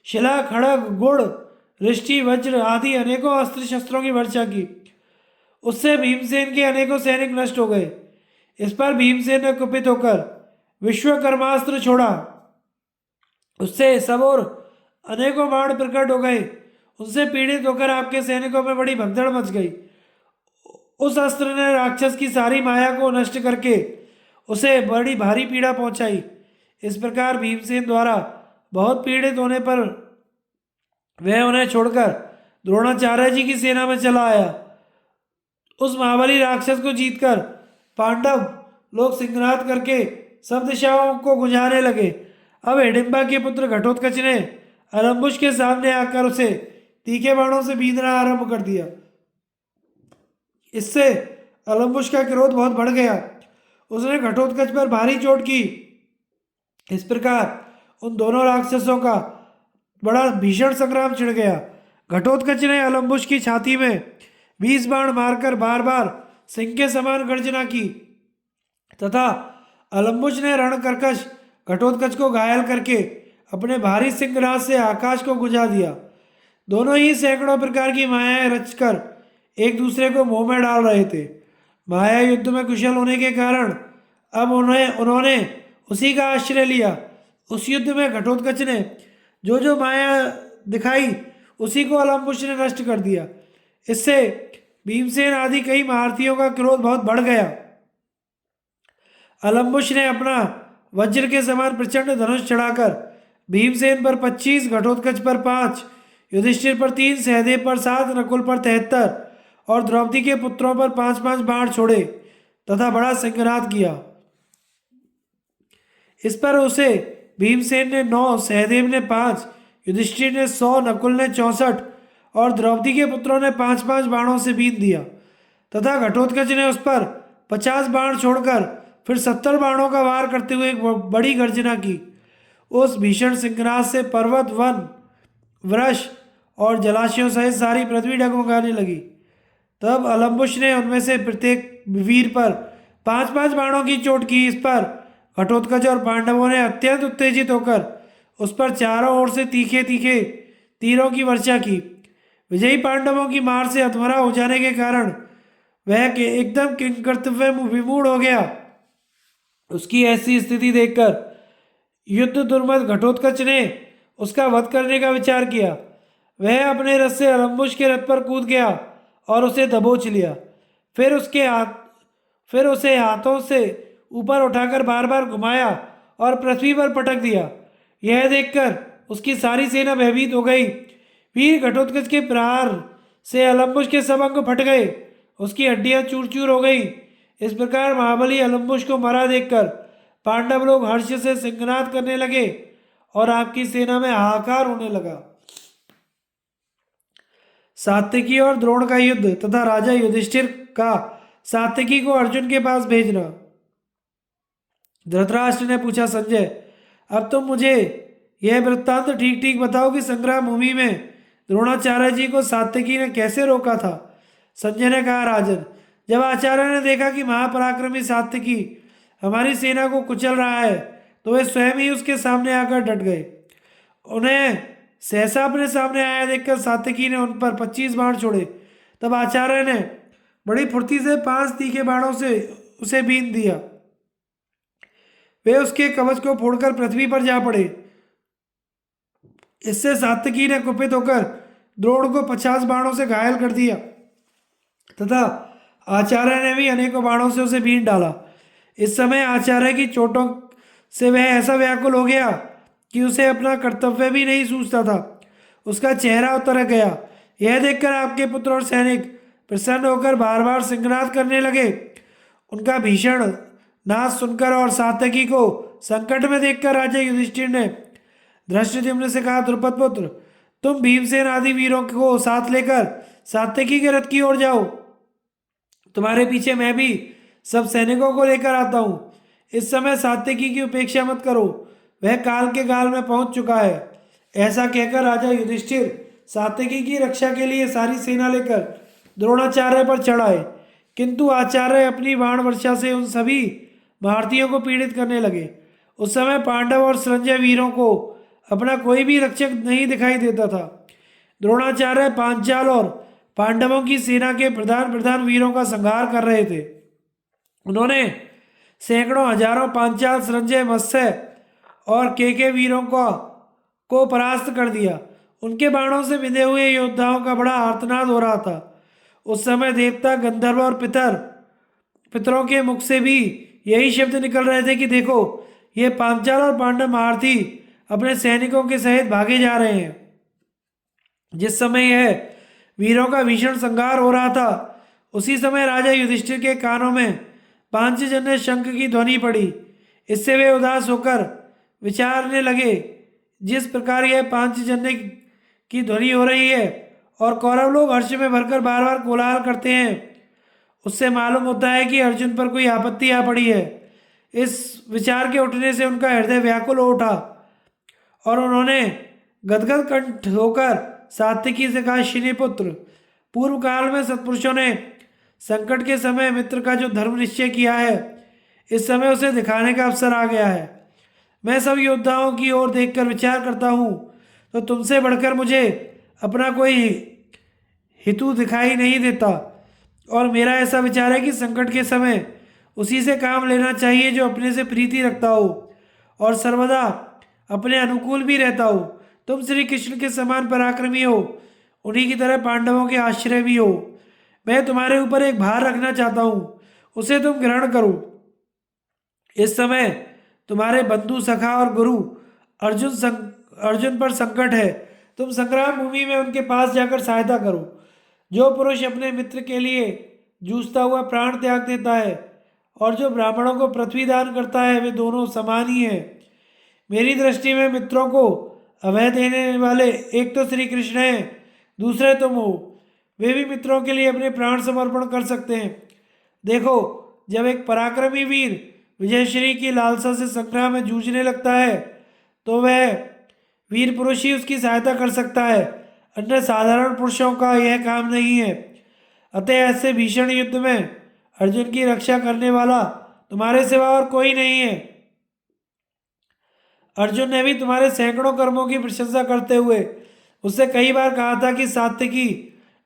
शिला, खड़ग, गुड़, रिष्टि, वज्र आदि अनेकों अस्त्र शस्त्रों की वर्षा की। उससे भीमसेन के अनेकों सैनिक नष्ट हो गए। इस पर भीमसेन ने कुपित होकर विश्वकर्मास्त्र छोड़ा। उससे सब और अनेकों बाण प्रकट हो गए। उनसे पीड़ित होकर आपके सैनिकों में बड़ी भगदड़ मच गई। उस अस्त्र ने राक्षस की सारी माया को नष्ट करके उसे बड़ी भारी पीड़ा पहुंचाई। इस प्रकार भीमसेन द्वारा बहुत पीड़ित होने पर वह उन्हें छोड़कर द्रोणाचार्य जी की सेना में चला आया। उस महाबली राक्षस को जीतकर पांडव लोग सिंहनाद करके सब दिशाओं को गुंजाने लगे। अब हिडिंबा के पुत्र घटोत्कच ने अलम्बुश के सामने आकर उसे तीखे बाणों से बीधना आरंभ कर दिया। इससे अलम्बुश का क्रोध बहुत बढ़ गया। उसने घटोत्कच पर भारी चोट की। इस प्रकार उन दोनों राक्षसों का बड़ा भीषण संग्राम छिड़ गया। घटोत्कच ने अलम्बुश की छाती में 20 बाण मारकर बार बार सिंह के समान गर्जना की तथा अलम्बुश ने रणकर्कश घटोत्कच को घायल करके अपने भारी सिंहनाद से आकाश को गुंजा दिया। दोनों ही सैकड़ों प्रकार की मायाएं रचकर एक दूसरे को मोह में डाल रहे थे। माया युद्ध में कुशल होने के कारण अब उन्होंने उसी का आश्रय लिया। उस युद्ध में घटोत्कच ने जो जो माया दिखाई उसी को अलम्बुश ने नष्ट कर दिया। इससे भीमसेन आदि कई महारथियों का क्रोध बहुत बढ़ गया। अलम्बुश ने अपना वज्र के समान प्रचंड धनुष चढ़ाकर भीमसेन पर 25, घटोत्कच पर 5, युधिष्ठिर पर 3, सहदेव पर 7, नकुल पर 73 और द्रौपदी के पुत्रों पर 5-5 बाण छोड़े तथा बड़ा सिंहनाद किया। इस पर उसे भीमसेन ने 9, सहदेव ने 5, युधिष्ठिर ने 100, नकुल ने 64 और द्रौपदी के पुत्रों ने 5-5 बाणों से बींध दिया तथा घटोत्कच ने उस पर 50 बाण छोड़कर फिर 70 बाणों का वार करते हुए एक बड़ी गर्जना की। उस भीषण सिंहनाद से पर्वत, वन, वृक्ष और जलाशयों सहित सारी पृथ्वी डगमगाने लगी। तब अलम्बुश ने उनमें से प्रत्येक वीर पर 5-5 बाणों की चोट की। इस पर घटोत्कच और पांडवों ने अत्यंत उत्तेजित होकर उस पर चारों ओर से तीखे तीखे तीरों की वर्षा की। विजयी पांडवों की मार से अधमरा हो जाने के कारण वह एकदम किंकर्तव्य विमूढ़ हो गया। उसकी ऐसी स्थिति देखकर युद्ध दुर्मद घटोत्कच ने उसका वध करने का विचार किया। वह अपने रथ से अलम्बुश के रथ पर कूद गया और उसे दबोच लिया। फिर उसे हाथों से ऊपर उठाकर बार बार घुमाया और पृथ्वी पर पटक दिया। यह देखकर उसकी सारी सेना भयभीत हो गई। वीर घटोत्कच के प्रहार से अलम्बुश के सब अंग फट गए, उसकी हड्डियां चूर चूर हो गई। इस प्रकार महाबली अलम्बुश को मरा देखकर पांडव लोग हर्ष से सिंहनाद करने लगे और आपकी सेना में हाहाकार होने लगा। सात्यकी और द्रोण का युद्ध तथा राजा युधिष्ठिर का सात्यकी को अर्जुन के पास भेजना। धृतराष्ट्र ने पूछा, संजय, अब तुम मुझे यह वृत्तांत ठीक ठीक बताओ कि संग्राम भूमि में द्रोणाचार्य जी को सात्यकी ने कैसे रोका था। संजय ने कहा, राजन, जब आचार्य ने देखा कि महापराक्रमी सात्यकी हमारी सेना को कुचल रहा है तो वे स्वयं ही उसके सामने आकर डट गए। उन्हें सहसा अपने सामने आया देखकर सात्यकी ने उन पर 25 बाण छोड़े। तब आचार्य ने बड़ी फुर्ती से 5 तीखे बाणों से उसे बींध दिया। वे उसके कवच को फोड़कर पृथ्वी पर जा पड़े। इससे सात्यकी ने कुपित होकर द्रोण को 50 बाणों से घायल कर दिया तथा आचार्य ने भी अनेकों बाणों से उसे बींध डाला। इस समय आचार्य की चोटों से वह ऐसा व्याकुल हो गया कि उसे अपना कर्तव्य भी नहीं सूझता था। उसका चेहरा उतर गया। यह देखकर आपके पुत्र और सैनिक प्रसन्न होकर बार बार सिंहनाद करने लगे। उनका भीषण नाद सुनकर और सात्यकी को संकट में देखकर राजा युधिष्ठिर ने धृष्टद्युम्न से कहा, द्रुपद पुत्र, तुम भीमसेन आदि वीरों को साथ लेकर सात्यकी के रथ की ओर जाओ। तुम्हारे पीछे मैं भी सब सैनिकों को लेकर आता हूं। इस समय सात्यकी की उपेक्षा मत करो, वह काल के गाल में पहुंच चुका है। ऐसा कहकर राजा युधिष्ठिर सात्यकी की रक्षा के लिए सारी सेना लेकर द्रोणाचार्य पर चढ़ाए, किंतु आचार्य अपनी बाण वर्षा से उन सभी भारतीयों को पीड़ित करने लगे। उस समय पांडव और संजय वीरों को अपना कोई भी रक्षक नहीं दिखाई देता था। द्रोणाचार्य पांचाल और पांडवों की सेना के प्रधान प्रधान वीरों का संहार कर रहे थे। उन्होंने सैकड़ों हजारों पांचाल, संजय, मत्स्य और के वीरों को परास्त कर दिया। उनके बाणों से बिंधे हुए योद्धाओं का बड़ा आर्तनाद हो रहा था। उस समय देवता, गंधर्व और पितरों के मुख से भी यही शब्द निकल रहे थे कि देखो, ये पांचाल और पांडव महारथी अपने सैनिकों के सहित भागे जा रहे हैं। जिस समय यह वीरों का भीषण संहार हो रहा था, उसी समय राजा युधिष्ठिर के कानों में पांचजन्य शंख की ध्वनि पड़ी। इससे वे उदास होकर विचारने लगे, जिस प्रकार यह पांचजन्य की ध्वनि हो रही है और कौरव लोग हर्ष में भरकर बार बार कोलाहल करते हैं, उससे मालूम होता है कि अर्जुन पर कोई आपत्ति आ पड़ी है। इस विचार के उठने से उनका हृदय व्याकुल हो उठा और उन्होंने गदगद कंठ होकर सात्यकी से कहा, शनिपुत्र, पूर्व काल में सत्पुरुषों ने संकट के समय मित्र का जो धर्म निश्चय किया है, इस समय उसे दिखाने का अवसर आ गया है। मैं सब योद्धाओं की ओर देखकर विचार करता हूँ तो तुमसे बढ़कर मुझे अपना कोई हितु दिखाई नहीं देता, और मेरा ऐसा विचार है कि संकट के समय उसी से काम लेना चाहिए जो अपने से प्रीति रखता हो और सर्वदा अपने अनुकूल भी रहता हो। तुम श्री कृष्ण के समान पराक्रमी हो, उन्हीं की तरह पांडवों के आश्रय भी हो। मैं तुम्हारे ऊपर एक भार रखना चाहता हूँ, उसे तुम ग्रहण करो। इस समय तुम्हारे बंधु, सखा और गुरु अर्जुन पर संकट है। तुम संग्राम भूमि में उनके पास जाकर सहायता करो। जो पुरुष अपने मित्र के लिए जूझता हुआ प्राण त्याग देता है और जो ब्राह्मणों को पृथ्वी दान करता है, वे दोनों समान ही हैं। मेरी दृष्टि में मित्रों को अभय देने वाले एक तो श्री कृष्ण हैं, दूसरे तुम हो। वे भी मित्रों के लिए अपने प्राण समर्पण कर सकते हैं। देखो, जब एक पराक्रमी वीर विजयश्री की लालसा से संग्राम में जूझने लगता है तो वह वीर पुरुष ही उसकी सहायता कर सकता है, अन्य साधारण पुरुषों का यह काम नहीं है। अतः ऐसे भीषण युद्ध में अर्जुन की रक्षा करने वाला तुम्हारे सिवा और कोई नहीं है। अर्जुन ने भी तुम्हारे सैकड़ों कर्मों की प्रशंसा करते हुए उससे कई बार कहा था कि सात्यकी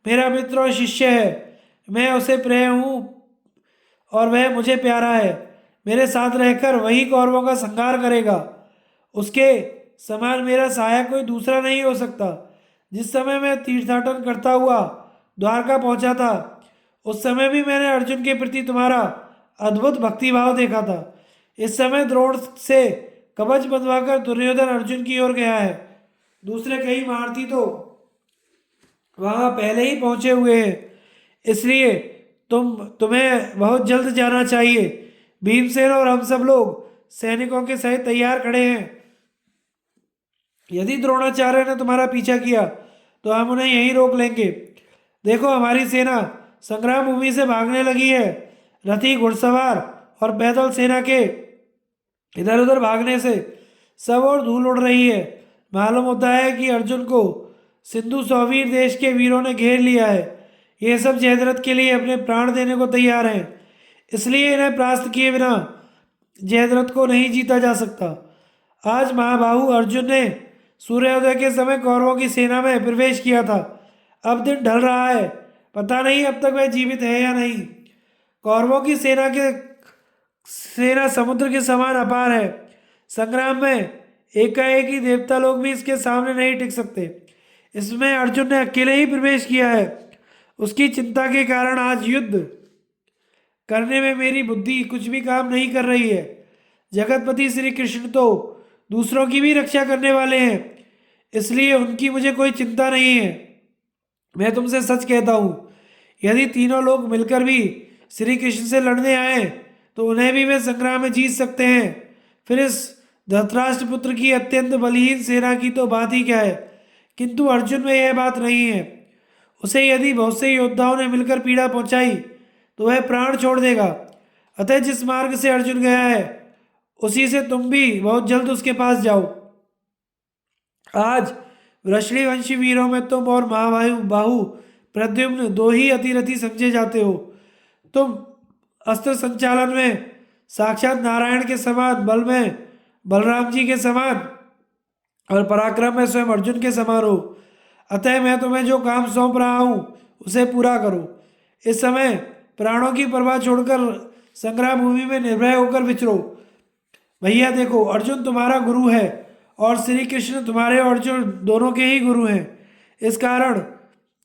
मेरा मित्र और शिष्य है, मैं उसे प्रिय हूँ और वह मुझे प्यारा है। मेरे साथ रहकर वही कौरवों का संहार करेगा। उसके समान मेरा सहायक कोई दूसरा नहीं हो सकता। जिस समय मैं तीर्थाटन करता हुआ द्वारका पहुंचा था, उस समय भी मैंने अर्जुन के प्रति तुम्हारा अद्भुत भक्तिभाव देखा था। इस समय द्रोण से कवच बंधवाकर दुर्योधन अर्जुन की ओर गया है। दूसरे कई महारथी तो वहां पहले ही पहुंचे हुए हैं, इसलिए तुम्हें बहुत जल्द जाना चाहिए। भीमसेन और हम सब लोग सैनिकों के सहित तैयार खड़े हैं। यदि द्रोणाचार्य ने तुम्हारा पीछा किया तो हम उन्हें यहीं रोक लेंगे। देखो, हमारी सेना संग्राम भूमि से भागने लगी है। रथी, घुड़सवार और पैदल सेना के इधर उधर भागने से सब और धूल उड़ रही है। मालूम होता है कि अर्जुन को सिंधु सौवीर देश के वीरों ने घेर लिया है। ये सब जयद्रथ के लिए अपने प्राण देने को तैयार हैं, इसलिए इन्हें परास्त किए बिना जयद्रथ को नहीं जीता जा सकता। आज महाबाहु अर्जुन ने सूर्योदय के समय कौरवों की सेना में प्रवेश किया था। अब दिन ढल रहा है, पता नहीं अब तक वह जीवित है या नहीं। कौरवों की सेना समुद्र के समान अपार है। संग्राम में एकाएक ही देवता लोग भी इसके सामने नहीं टिक सकते। इसमें अर्जुन ने अकेले ही प्रवेश किया है। उसकी चिंता के कारण आज युद्ध करने में मेरी बुद्धि कुछ भी काम नहीं कर रही है। जगतपति श्री कृष्ण तो दूसरों की भी रक्षा करने वाले हैं, इसलिए उनकी मुझे कोई चिंता नहीं है। मैं तुमसे सच कहता हूँ, यदि तीनों लोग मिलकर भी श्री कृष्ण से लड़ने आए तो उन्हें भी वे संग्राम में जीत सकते हैं। फिर इस धृतराष्ट्र पुत्र की अत्यंत बलहीन सेना की तो बात ही क्या है, किंतु अर्जुन में यह बात नहीं है। उसे यदि बहुत से योद्धाओं ने मिलकर पीड़ा पहुंचाई तो वह प्राण छोड़ देगा। अतः जिस मार्ग से अर्जुन गया है उसी से तुम भी बहुत जल्द उसके पास जाओ। आज वृषणिवंशी वीरों में तुम और महाबाहु बाहु प्रद्युम्न दो ही अतिरथी समझे जाते हो। तुम अस्त्र संचालन में साक्षात नारायण के समान, बल में बलराम जी के समान और पराक्रम में स्वयं अर्जुन के समान हो। अतः मैं तुम्हें जो काम सौंप रहा हूँ उसे पूरा करो। इस समय प्राणों की परवाह छोड़कर संग्राम भूमि में निर्भय होकर विचरो। भैया देखो, अर्जुन तुम्हारा गुरु है और श्री कृष्ण तुम्हारे और अर्जुन दोनों के ही गुरु हैं। इस कारण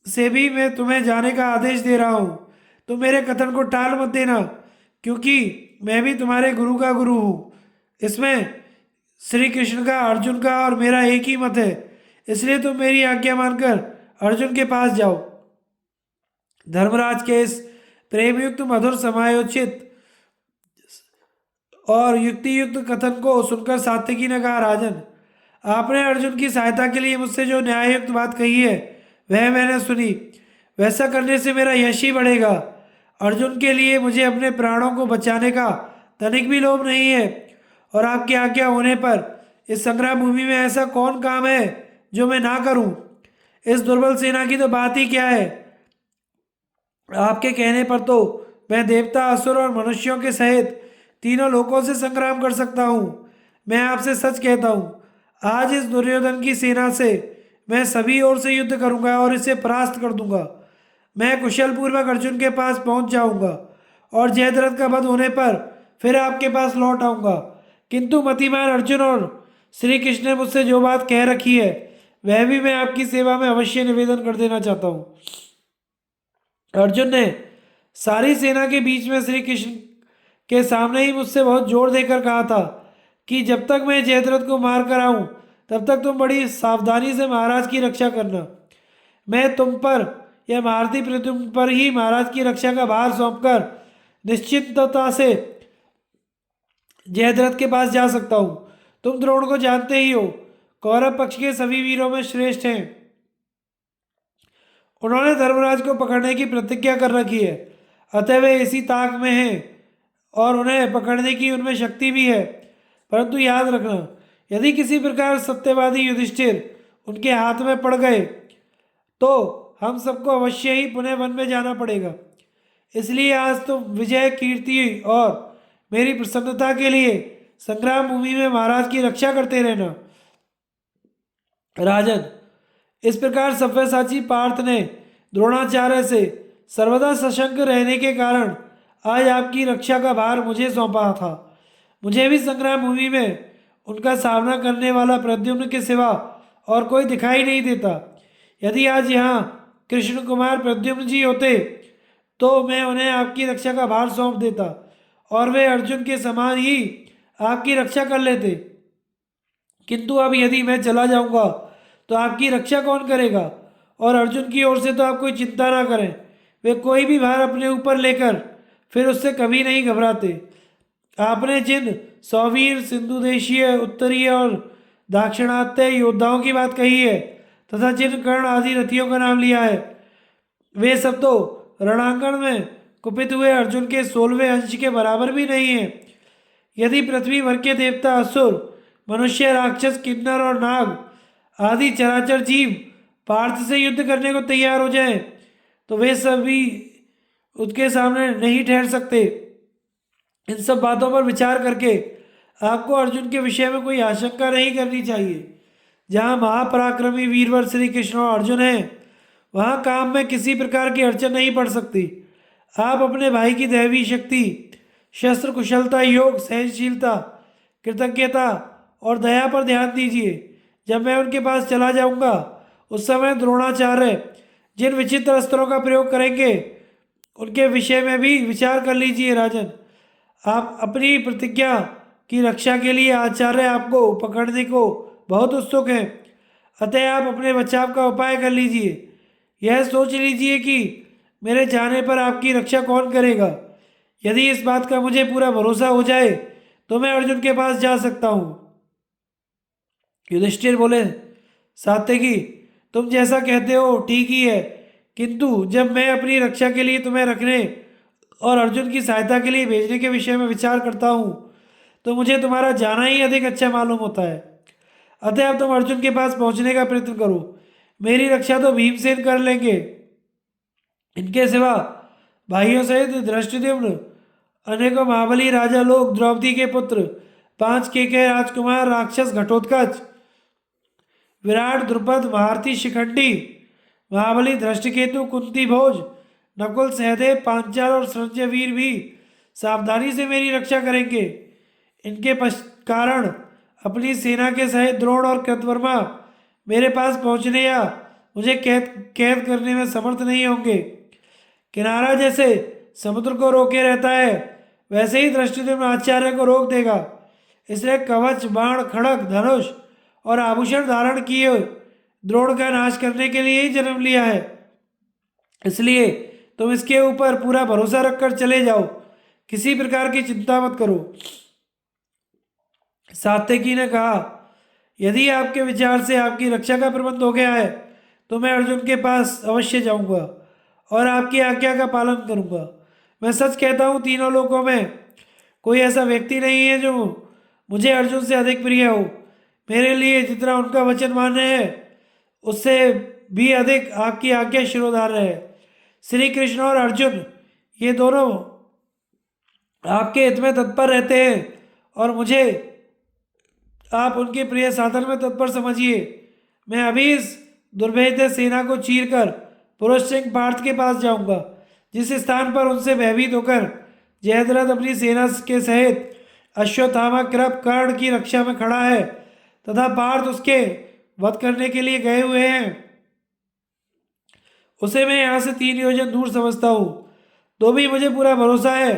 से भी मैं तुम्हें जाने का आदेश दे रहा हूँ। तुम मेरे कथन को टाल मत देना, क्योंकि मैं भी तुम्हारे गुरु का गुरु हूँ। इसमें श्री कृष्ण का, अर्जुन का और मेरा एक ही मत है। इसलिए तुम मेरी आज्ञा मानकर अर्जुन के पास जाओ। धर्मराज के इस प्रेमयुक्त, मधुर, समायोचित और युक्ति युक्त कथन को सुनकर सात्यकी ने कहा, राजन, आपने अर्जुन की सहायता के लिए मुझसे जो न्याययुक्त बात कही है वह मैंने सुनी। वैसा करने से मेरा यश ही बढ़ेगा। अर्जुन के लिए मुझे अपने प्राणों को बचाने का तनिक भी लोभ नहीं है। और आपकी आज्ञा होने पर इस संग्राम भूमि में ऐसा कौन काम है जो मैं ना करूं। इस दुर्बल सेना की तो बात ही क्या है। आपके कहने पर तो मैं देवता, असुर और मनुष्यों के सहित तीनों लोकों से संग्राम कर सकता हूँ। मैं आपसे सच कहता हूँ, आज इस दुर्योधन की सेना से मैं सभी ओर से युद्ध करूंगा और इसे परास्त कर दूंगा। मैं कुशल पूर्वक अर्जुन के पास पहुंच जाऊंगा और जयद्रथ का वध होने पर फिर आपके पास लौट आऊंगा। किंतु मतिमान अर्जुन और श्री कृष्ण ने मुझसे जो बात कह रखी है वह भी मैं आपकी सेवा में अवश्य निवेदन कर देना चाहता हूँ। अर्जुन ने सारी सेना के बीच में श्री कृष्ण के सामने ही मुझसे बहुत जोर देकर कहा था कि जब तक मैं जयद्रथ को मार कर आऊं तब तक तुम बड़ी सावधानी से महाराज की रक्षा करना। मैं तुम पर या महारथी प्रद्युम्न पर ही महाराज की रक्षा का भार सौंपकर निश्चिंतता से जयद्रथ के पास जा सकता हूँ। तुम द्रोण को जानते ही हो, कौरव पक्ष के सभी वीरों में श्रेष्ठ हैं। उन्होंने धर्मराज को पकड़ने की प्रतिज्ञा कर रखी है, अतः वे इसी ताक में हैं और उन्हें पकड़ने की उनमें शक्ति भी है। परंतु याद रखना, यदि किसी प्रकार सत्यवादी युधिष्ठिर उनके हाथ में पड़ गए तो हम सबको अवश्य ही पुनः वन में जाना पड़ेगा। इसलिए आज तुम विजय, कीर्ति और मेरी प्रसन्नता के लिए संग्राम भूमि में महाराज की रक्षा करते रहना। राजन, इस प्रकार सव्यसाची पार्थ ने द्रोणाचार्य से सर्वदा सशंक रहने के कारण आज आपकी रक्षा का भार मुझे सौंपा था। मुझे भी संग्राम भूमि में उनका सामना करने वाला प्रद्युम्न के सिवा और कोई दिखाई नहीं देता। यदि आज यहाँ कृष्ण कुमार प्रद्युम्न जी होते तो मैं उन्हें आपकी रक्षा का भार सौंप देता और वे अर्जुन के समान ही आपकी रक्षा कर लेते। किंतु अब यदि मैं चला जाऊंगा तो आपकी रक्षा कौन करेगा। और अर्जुन की ओर से तो आप कोई चिंता ना करें, वे कोई भी भार अपने ऊपर लेकर फिर उससे कभी नहीं घबराते। आपने जिन सौवीर, सिंधु देशीय, उत्तरीय और दाक्षिणात्य योद्धाओं की बात कही है तथा जिन कर्ण आदि रथियों का नाम लिया है वे सब तो रणांगण में कुपित हुए अर्जुन के 16वें अंश के बराबर भी नहीं है। यदि पृथ्वी भर के देवता, असुर, मनुष्य, राक्षस, किन्नर और नाग आदि चराचर जीव पार्थ से युद्ध करने को तैयार हो जाएं तो वे सभी उसके सामने नहीं ठहर सकते। इन सब बातों पर विचार करके आपको अर्जुन के विषय में कोई आशंका नहीं करनी चाहिए। जहाँ महापराक्रमी वीरवर श्री कृष्ण और अर्जुन हैं वहाँ काम में किसी प्रकार की अड़चन नहीं पड़ सकती। आप अपने भाई की दैवी शक्ति, शस्त्र कुशलता, योग, सहनशीलता, कृतज्ञता और दया पर ध्यान दीजिए। जब मैं उनके पास चला जाऊंगा उस समय द्रोणाचार्य जिन विचित्र अस्त्रों का प्रयोग करेंगे उनके विषय में भी विचार कर लीजिए। राजन, आप अपनी प्रतिज्ञा की रक्षा के लिए आचार्य आपको पकड़ने को बहुत उत्सुक हैं, अतः आप अपने बचाव का उपाय कर लीजिए। यह सोच लीजिए कि मेरे जाने पर आपकी रक्षा कौन करेगा। यदि इस बात का मुझे पूरा भरोसा हो जाए तो मैं अर्जुन के पास जा सकता हूँ। युधिष्ठिर बोले, सात्यकी, तुम जैसा कहते हो ठीक ही है, किंतु जब मैं अपनी रक्षा के लिए तुम्हें रखने और अर्जुन की सहायता के लिए भेजने के विषय में विचार करता हूँ तो मुझे तुम्हारा जाना ही अधिक अच्छा मालूम होता है। अतः अब तुम अर्जुन के पास पहुंचने का प्रयत्न करो। मेरी रक्षा तो भीमसेन कर लेंगे। इनके सिवा भाइयों सहित धृष्टद्युम्न, अनेकों महाबली राजा लोग, द्रौपदी के पुत्र, 5 के राजकुमार, राक्षस घटोत्कच, विराट, द्रुपद, महारथी, शिखंडी, महाबली, धृष्टकेतु, कुंती भोज, नकुल, सहदेव, पांचाल और संजयवीर भी सावधानी से मेरी रक्षा करेंगे। इनके कारण अपनी सेना के सहित द्रोण और कृतवर्मा मेरे पास पहुंचने या मुझे कैद कैद करने में समर्थ नहीं होंगे। किनारा जैसे समुद्र को रोके रहता है, वैसे ही दृष्टिद्युम्न आचार्य को रोक देगा। इसलिए कवच, बाण, खड़ग, धनुष और आभूषण धारण किए द्रोण का नाश करने के लिए ही जन्म लिया है। इसलिए तुम इसके ऊपर पूरा भरोसा रखकर चले जाओ, किसी प्रकार की चिंता मत करो। सात्यकी ने कहा, यदि आपके विचार से आपकी रक्षा का प्रबंध हो गया है तो मैं अर्जुन के पास अवश्य जाऊंगा और आपकी आज्ञा का पालन करूंगा। मैं सच कहता हूँ, तीनों लोकों में कोई ऐसा व्यक्ति नहीं है जो मुझे अर्जुन से अधिक प्रिय हो। मेरे लिए जितना उनका वचन मान्य है उससे भी अधिक आपकी आज्ञा शिरोधार्य है। श्री कृष्ण और अर्जुन ये दोनों आपके हित में तत्पर रहते हैं और मुझे आप उनके प्रिय साधन में तत्पर समझिए। मैं अभी इस दुर्भेद्य सेना को चीरकर पुरुष सिंह पार्थ के पास जाऊंगा, जिस स्थान पर उनसे भयभीत होकर जयद्रथ अपनी सेना के सहित अश्वत्थामा, कृप, कर्ण की रक्षा में खड़ा है तथा पार्थ उसके वध करने के लिए गए हुए हैं, उसे मैं यहाँ से 3 योजन दूर समझता हूँ। तो भी मुझे पूरा भरोसा है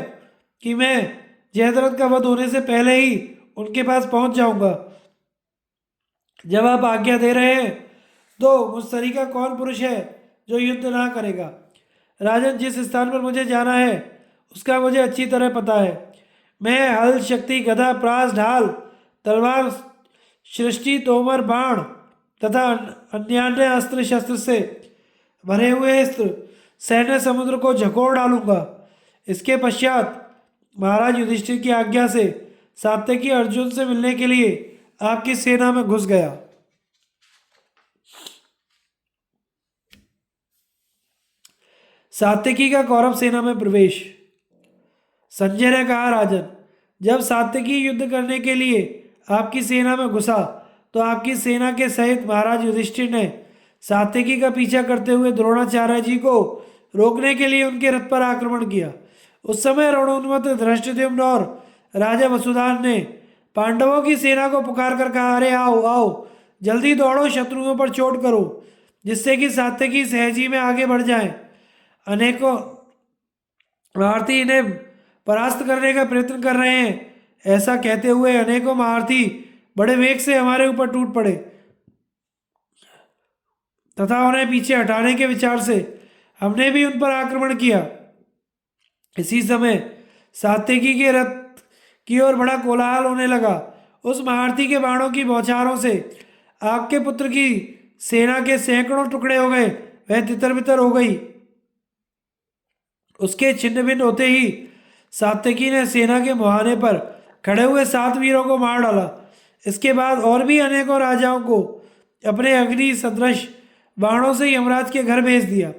कि मैं जयद्रथ का वध होने से पहले ही उनके पास पहुंच जाऊंगा। जब आप आज्ञा दे रहे हैं तो मुझ सरीखा कौन पुरुष है जो युद्ध ना करेगा। राजन, जिस स्थान पर मुझे जाना है उसका मुझे अच्छी तरह पता है। मैं हल, शक्ति, गदा, प्रास, ढाल, तलवार, सृष्टि, तोमर, बाण तथा अन्य अस्त्र शस्त्र से भरे हुए सैन्य समुद्र को झकोड़ डालूंगा। इसके पश्चात महाराज युधिष्ठिर की आज्ञा से सात्यकी अर्जुन से मिलने के लिए आपकी सेना में घुस गया। सात्यकी का कौरव सेना में प्रवेश। संजय ने कहा, राजन, जब सात्यकी युद्ध करने के लिए आपकी सेना में घुसा तो आपकी सेना के सहित महाराज युधिष्ठिर ने सात्यकी का पीछा करते हुए द्रोणाचार्य जी को रोकने के लिए उनके रथ पर आक्रमण किया। उस समय रणोन्मत्त धृष्टद्युम्न और राजा वसुधान ने पांडवों की सेना को पुकार कर कहा, अरे आओ आओ, जल्दी दौड़ो, शत्रुओं पर चोट करो, जिससे कि सात्यकी सहजी में आगे बढ़ जाएं। अनेकों महारथी इन्हें परास्त करने का प्रयत्न कर रहे हैं। ऐसा कहते हुए अनेकों महारथी बड़े वेग से हमारे ऊपर टूट पड़े तथा उन्हें पीछे हटाने के विचार से हमने भी उन पर आक्रमण किया। इसी समय सात्यकी के रथ की ओर बड़ा कोलाहल होने लगा। उस महारथी के बाणों की बौछारों से आपके पुत्र की सेना के सैकड़ों टुकड़े हो गए, वह तितर बितर हो गई। उसके छिन्न भिन्न होते ही सात्यकी ने सेना के मुहाने पर खड़े हुए 7 वीरों को मार डाला। इसके बाद और भी अनेकों राजाओं को अपने अग्नि सदृश बाणों से यमराज के घर भेज दिया।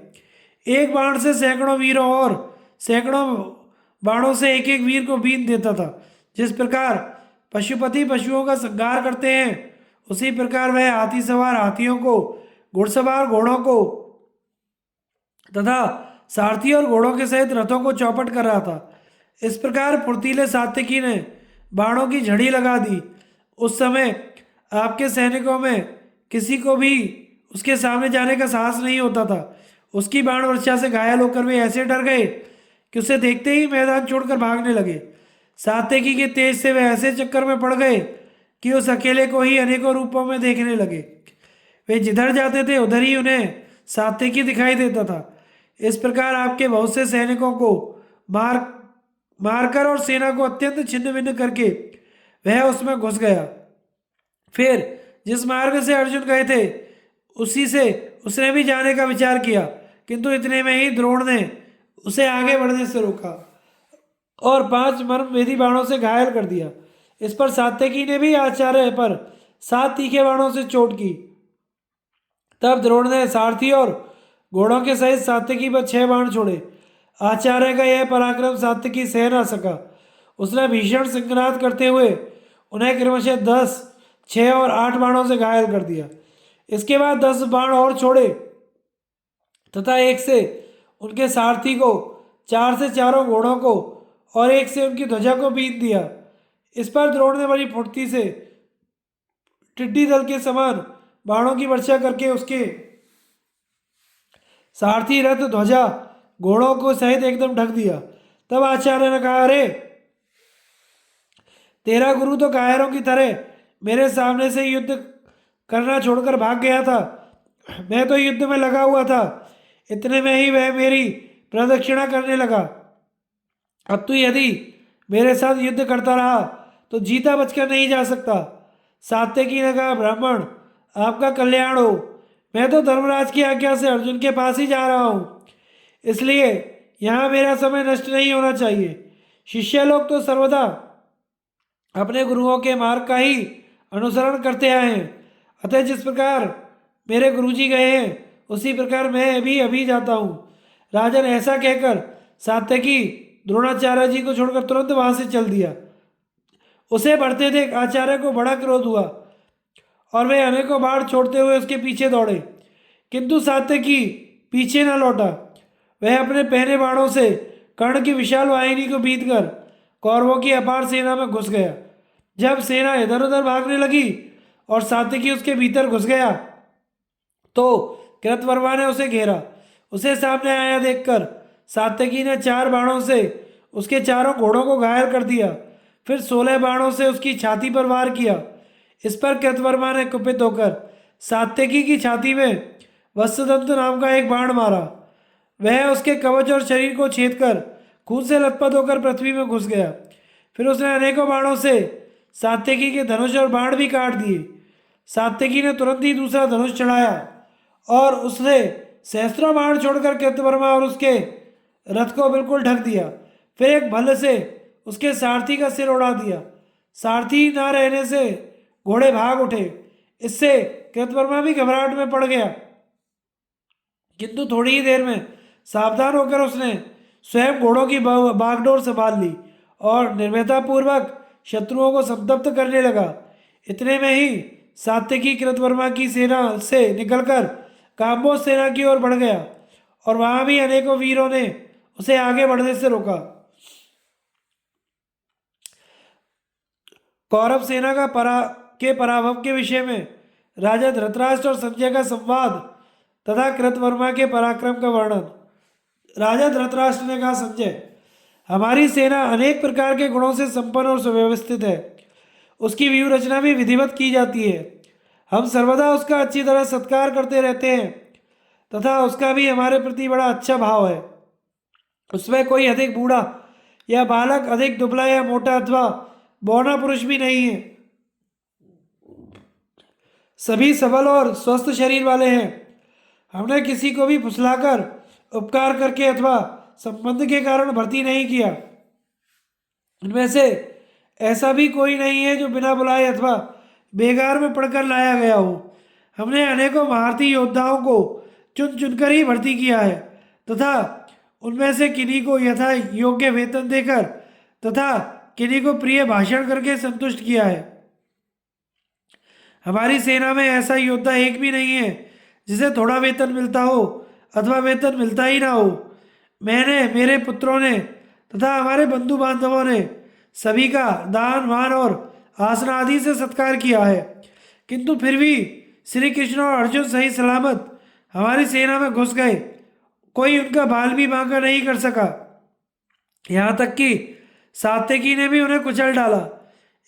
एक बाण से सैकड़ों वीरों और सैकड़ों बाणों से एक एक वीर को बींध देता था। जिस प्रकार पशुपति पशुओं का संहार करते हैं, उसी प्रकार वह हाथी सवार हाथियों को, घुड़सवार घोड़ों को तथा सारथी और घोड़ों के सहित रथों को चौपट कर रहा था। इस प्रकार फुर्तीले सात्यकी ने बाणों की झड़ी लगा दी। उस समय आपके सैनिकों में किसी को भी उसके सामने जाने का साहस नहीं होता था। उसकी बाण वर्षा से घायल होकर वे ऐसे डर गए कि उसे देखते ही मैदान छोड़कर भागने लगे। सात्यकी के तेज से वे ऐसे चक्कर में पड़ गए कि उस अकेले को ही अनेकों रूपों में देखने लगे। वे जिधर जाते थे उधर ही उन्हें सात्यकी दिखाई देता था। इस प्रकार आपके बहुत से सैनिकों को मारकर और सेना को अत्यंत छिन्न भिन्न करके वह उसमें घुस गया। फिर जिस मार्ग से अर्जुन गए थे उसी से उसने भी जाने का विचार किया, किंतु इतने में ही द्रोण ने उसे आगे बढ़ने से रोका और 5 मर्मभेदी बाणों से घायल कर दिया। इस पर सात्यकी ने भी आचार्य पर 7 तीखे बाणों से चोट की। तब द्रोण ने सारथी और घोड़ों के सहित सात्यकी पर 6 बाण छोड़े। आचार्य का यह पराक्रम सात्यकी सह न सका। उसने भीषण संघात करते हुए उन्हें क्रमशः 10, 6 और 8 बाणों से घायल कर दिया। इसके बाद 10 बाण और छोड़े तथा एक से उनके सारथी को, 4 से चारों घोड़ों को और एक से उनकी ध्वजा को बीन दिया। इस पर द्रोण ने बड़ी फुर्ती से टिड्डी दल के समान बाणों की वर्षा करके उसके सारथी, रथ, ध्वजा, घोड़ों को सहित एकदम ढक दिया। तब आचार्य ने कहा, अरे तेरा गुरु तो कायरों की तरह मेरे सामने से युद्ध करना छोड़कर भाग गया था। मैं तो युद्ध में लगा हुआ था। इतने में ही वह मेरी प्रदक्षिणा करने लगा। अब तू यदि मेरे साथ युद्ध करता रहा तो जीता बचकर नहीं जा सकता। सात्यकी ने कहा, ब्राह्मण आपका कल्याण हो। मैं तो धर्मराज की आज्ञा से अर्जुन के पास ही जा रहा हूँ, इसलिए यहाँ मेरा समय नष्ट नहीं होना चाहिए। शिष्य लोग तो सर्वदा अपने गुरुओं के मार्ग का ही अनुसरण करते आए हैं, अतः जिस प्रकार मेरे गुरुजी गए हैं उसी प्रकार मैं भी अभी जाता हूँ। राजन ऐसा कहकर सात्यकी द्रोणाचार्य जी को छोड़कर तुरंत वहां से चल दिया। उसे बढ़ते देख आचार्य को बड़ा क्रोध हुआ और वे अनेकों बाण छोड़ते हुए उसके पीछे दौड़े, किंतु सात्यकी पीछे न लौटा। वह अपने पहने बाणों से कर्ण की विशाल वाहिनी को बीत कर कौरवों की अपार सेना में घुस गया। जब सेना इधर उधर भागने लगी और सात्यकी उसके भीतर घुस गया तो कृतवर्मा ने उसे घेरा। उसे सामने आया देखकर सात्यकी ने 4 बाणों से उसके चारों घोड़ों को घायल कर दिया, फिर 16 बाणों से उसकी छाती पर वार किया। इस पर कृतवर्मा ने कुपित होकर सात्यकी की छाती में वत्सदंत नाम का एक बाण मारा। वह उसके कवच और शरीर को छेद कर खून से लथपथ होकर पृथ्वी में घुस गया। फिर उसने अनेकों बाणों से सात्यकी के धनुष और बाण भी काट दिए। सात्यकी ने तुरंत ही दूसरा धनुष चढ़ाया और उसने सहस्त्रों बाण छोड़कर कृतवर्मा और उसके रथ को बिल्कुल ढक दिया। फिर एक भल्ल से उसके सारथी का सिर उड़ा दिया। सारथी ना रहने से घोड़े भाग उठे। इससे कृतवर्मा भी घबराहट में पड़ गया, किंतु थोड़ी ही देर में सावधान होकर उसने स्वयं घोड़ों की बागडोर संभाल ली और निर्भयतापूर्वक शत्रुओं को संतप्त करने लगा। इतने में ही सात्यकी कृतवर्मा की सेना से निकलकर काम्बोज सेना की ओर बढ़ गया और वहां भी अनेकों वीरों ने उसे आगे बढ़ने से रोका। कौरव सेना का पराभव के विषय में राजा धृतराष्ट्र और संजय का संवाद तथा कृतवर्मा के पराक्रम का वर्णन। राजा धृतराष्ट्र ने कहा, संजय हमारी सेना अनेक प्रकार के गुणों से संपन्न और सुव्यवस्थित है। उसकी व्यूह रचना भी विधिवत की जाती है। हम सर्वदा उसका अच्छी तरह सत्कार करते रहते हैं तथा उसका भी हमारे प्रति बड़ा अच्छा भाव है। उसमें कोई अधिक बूढ़ा या बालक, अधिक दुबला या मोटा अथवा बौना पुरुष भी नहीं है। सभी सबल और स्वस्थ शरीर वाले हैं। हमने किसी को भी फुसलाकर, उपकार करके अथवा संबंध के कारण भर्ती नहीं किया। इनमें से ऐसा भी कोई नहीं है जो बिना बुलाए अथवा बेगार में पढ़कर लाया गया हो। हमने अनेकों महारथी योद्धाओं को चुन चुनकर ही भर्ती किया है तथा उनमें से किन्हीं को यथा योग्य वेतन देकर तथा किन्हीं को प्रिय भाषण करके संतुष्ट किया है। हमारी सेना में ऐसा योद्धा एक भी नहीं है जिसे थोड़ा वेतन मिलता हो अथवा वेतन मिलता ही ना हो। मैंने, मेरे पुत्रों ने तथा हमारे बंधु बांधवों ने सभी का दान, मान और आसन आदि से सत्कार किया है, किंतु फिर भी श्री कृष्ण और अर्जुन सही सलामत हमारी सेना में घुस गए। कोई उनका बाल भी बांका नहीं कर सका। यहाँ तक कि सात्यकी ने भी उन्हें कुचल डाला।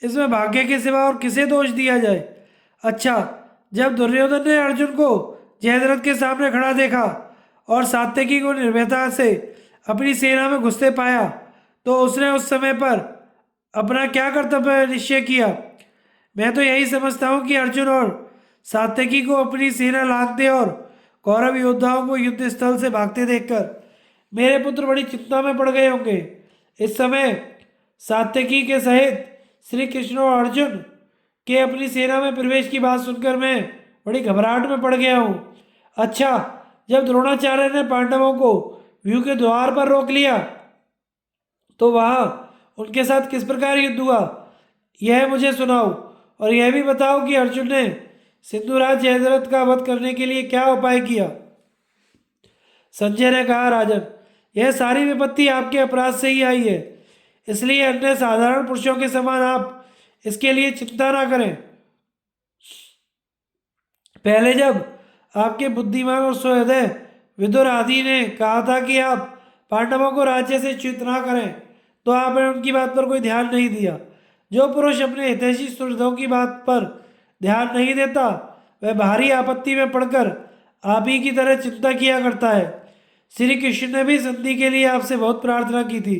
इसमें भाग्य के सिवा और किसे दोष दिया जाए। अच्छा, जब दुर्योधन ने अर्जुन को जयद्रथ के सामने खड़ा देखा और सात्यकी को निर्भयता से अपनी सेना में घुसते पाया तो उसने उस समय पर अपना क्या कर्तव्य निश्चय किया। मैं तो यही समझता हूँ कि अर्जुन और सात्यकी को अपनी सेना लांघते और कौरव योद्धाओं को युद्ध स्थल से भागते देखकर मेरे पुत्र बड़ी चिंता में पड़ गए होंगे। इस समय सात्यकी के सहित श्री कृष्ण और अर्जुन के अपनी सेना में प्रवेश की बात सुनकर मैं बड़ी घबराहट में पड़ गया हूँ। अच्छा, जब द्रोणाचार्य ने पांडवों को व्यू के द्वार पर रोक लिया तो वहां उनके साथ किस प्रकार युद्ध हुआ, यह मुझे सुनाओ। और यह भी बताओ कि अर्जुन ने सिंधुराज जयद्रथ का वध करने के लिए क्या उपाय किया। संजय ने कहा, राजन, यह सारी विपत्ति आपके अपराध से ही आई है, इसलिए अन्य साधारण पुरुषों के समान आप इसके लिए चिंता ना करें। पहले जब आपके बुद्धिमान और सहृदय विदुर आदि ने कहा था कि आप पांडवों को राज्य से च्युत ना करें, तो आपने उनकी बात पर कोई ध्यान नहीं दिया। जो पुरुष अपने हितैषी सुहृदों की बात पर ध्यान नहीं देता, वह भारी आपत्ति में पड़कर आप ही की तरह चिंता किया करता है। श्री कृष्ण ने भी संधि के लिए आपसे बहुत प्रार्थना की थी,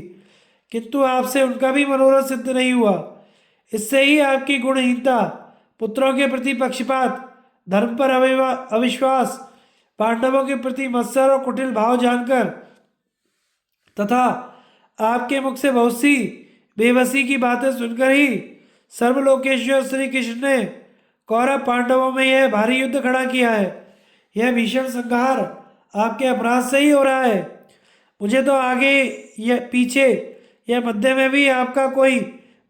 किंतु आपसे उनका भी मनोरथ सिद्ध नहीं हुआ। इससे ही आपकी गुणहीनता, पुत्रों के प्रति पक्षपात, धर्म पर अविश्वास, पांडवों के प्रति मत्सर और कुटिल भाव जानकर तथा आपके मुख से बहुत सी बेबसी की बातें सुनकर ही सर्वलोकेश्वर श्री कृष्ण ने कौरव पांडवों में यह भारी युद्ध खड़ा किया है। यह भीषण संहार आपके अपराध से ही हो रहा है। मुझे तो आगे या पीछे या मध्य में भी आपका कोई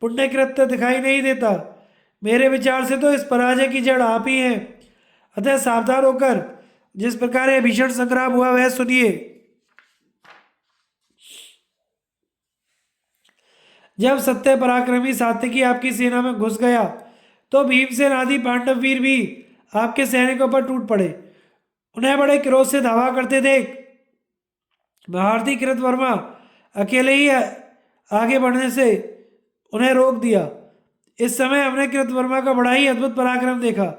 पुण्य कृत्य दिखाई नहीं देता। मेरे विचार से तो इस पराजय की जड़ आप ही हैं। अतः सावधान होकर जिस प्रकार यह भीषण संग्राम हुआ वह सुनिए। जब सत्य पराक्रमी सात्यकी आपकी सेना में घुस गया तो भीमसेन आदि पांडव वीर भी आपके सैनिकों पर टूट पड़े। उन्हें बड़े क्रोध से धावा करते देख महारथी कृतवर्मा अकेले ही आगे बढ़ने से उन्हें रोक दिया। इस समय हमने कृतवर्मा का बड़ा ही अद्भुत पराक्रम देखा।